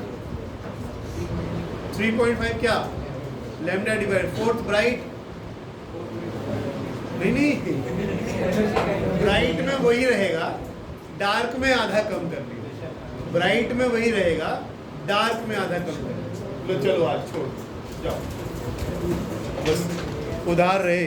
3.5 क्या lambda D by, fourth bright नहीं ब्राइट में वही रहेगा, डार्क में आधा कम कर लिया। ब्राइट में वही रहेगा, डार्क में आधा कम कर लिया। चलो आज छोड़ जाओ, बस उधार रहे।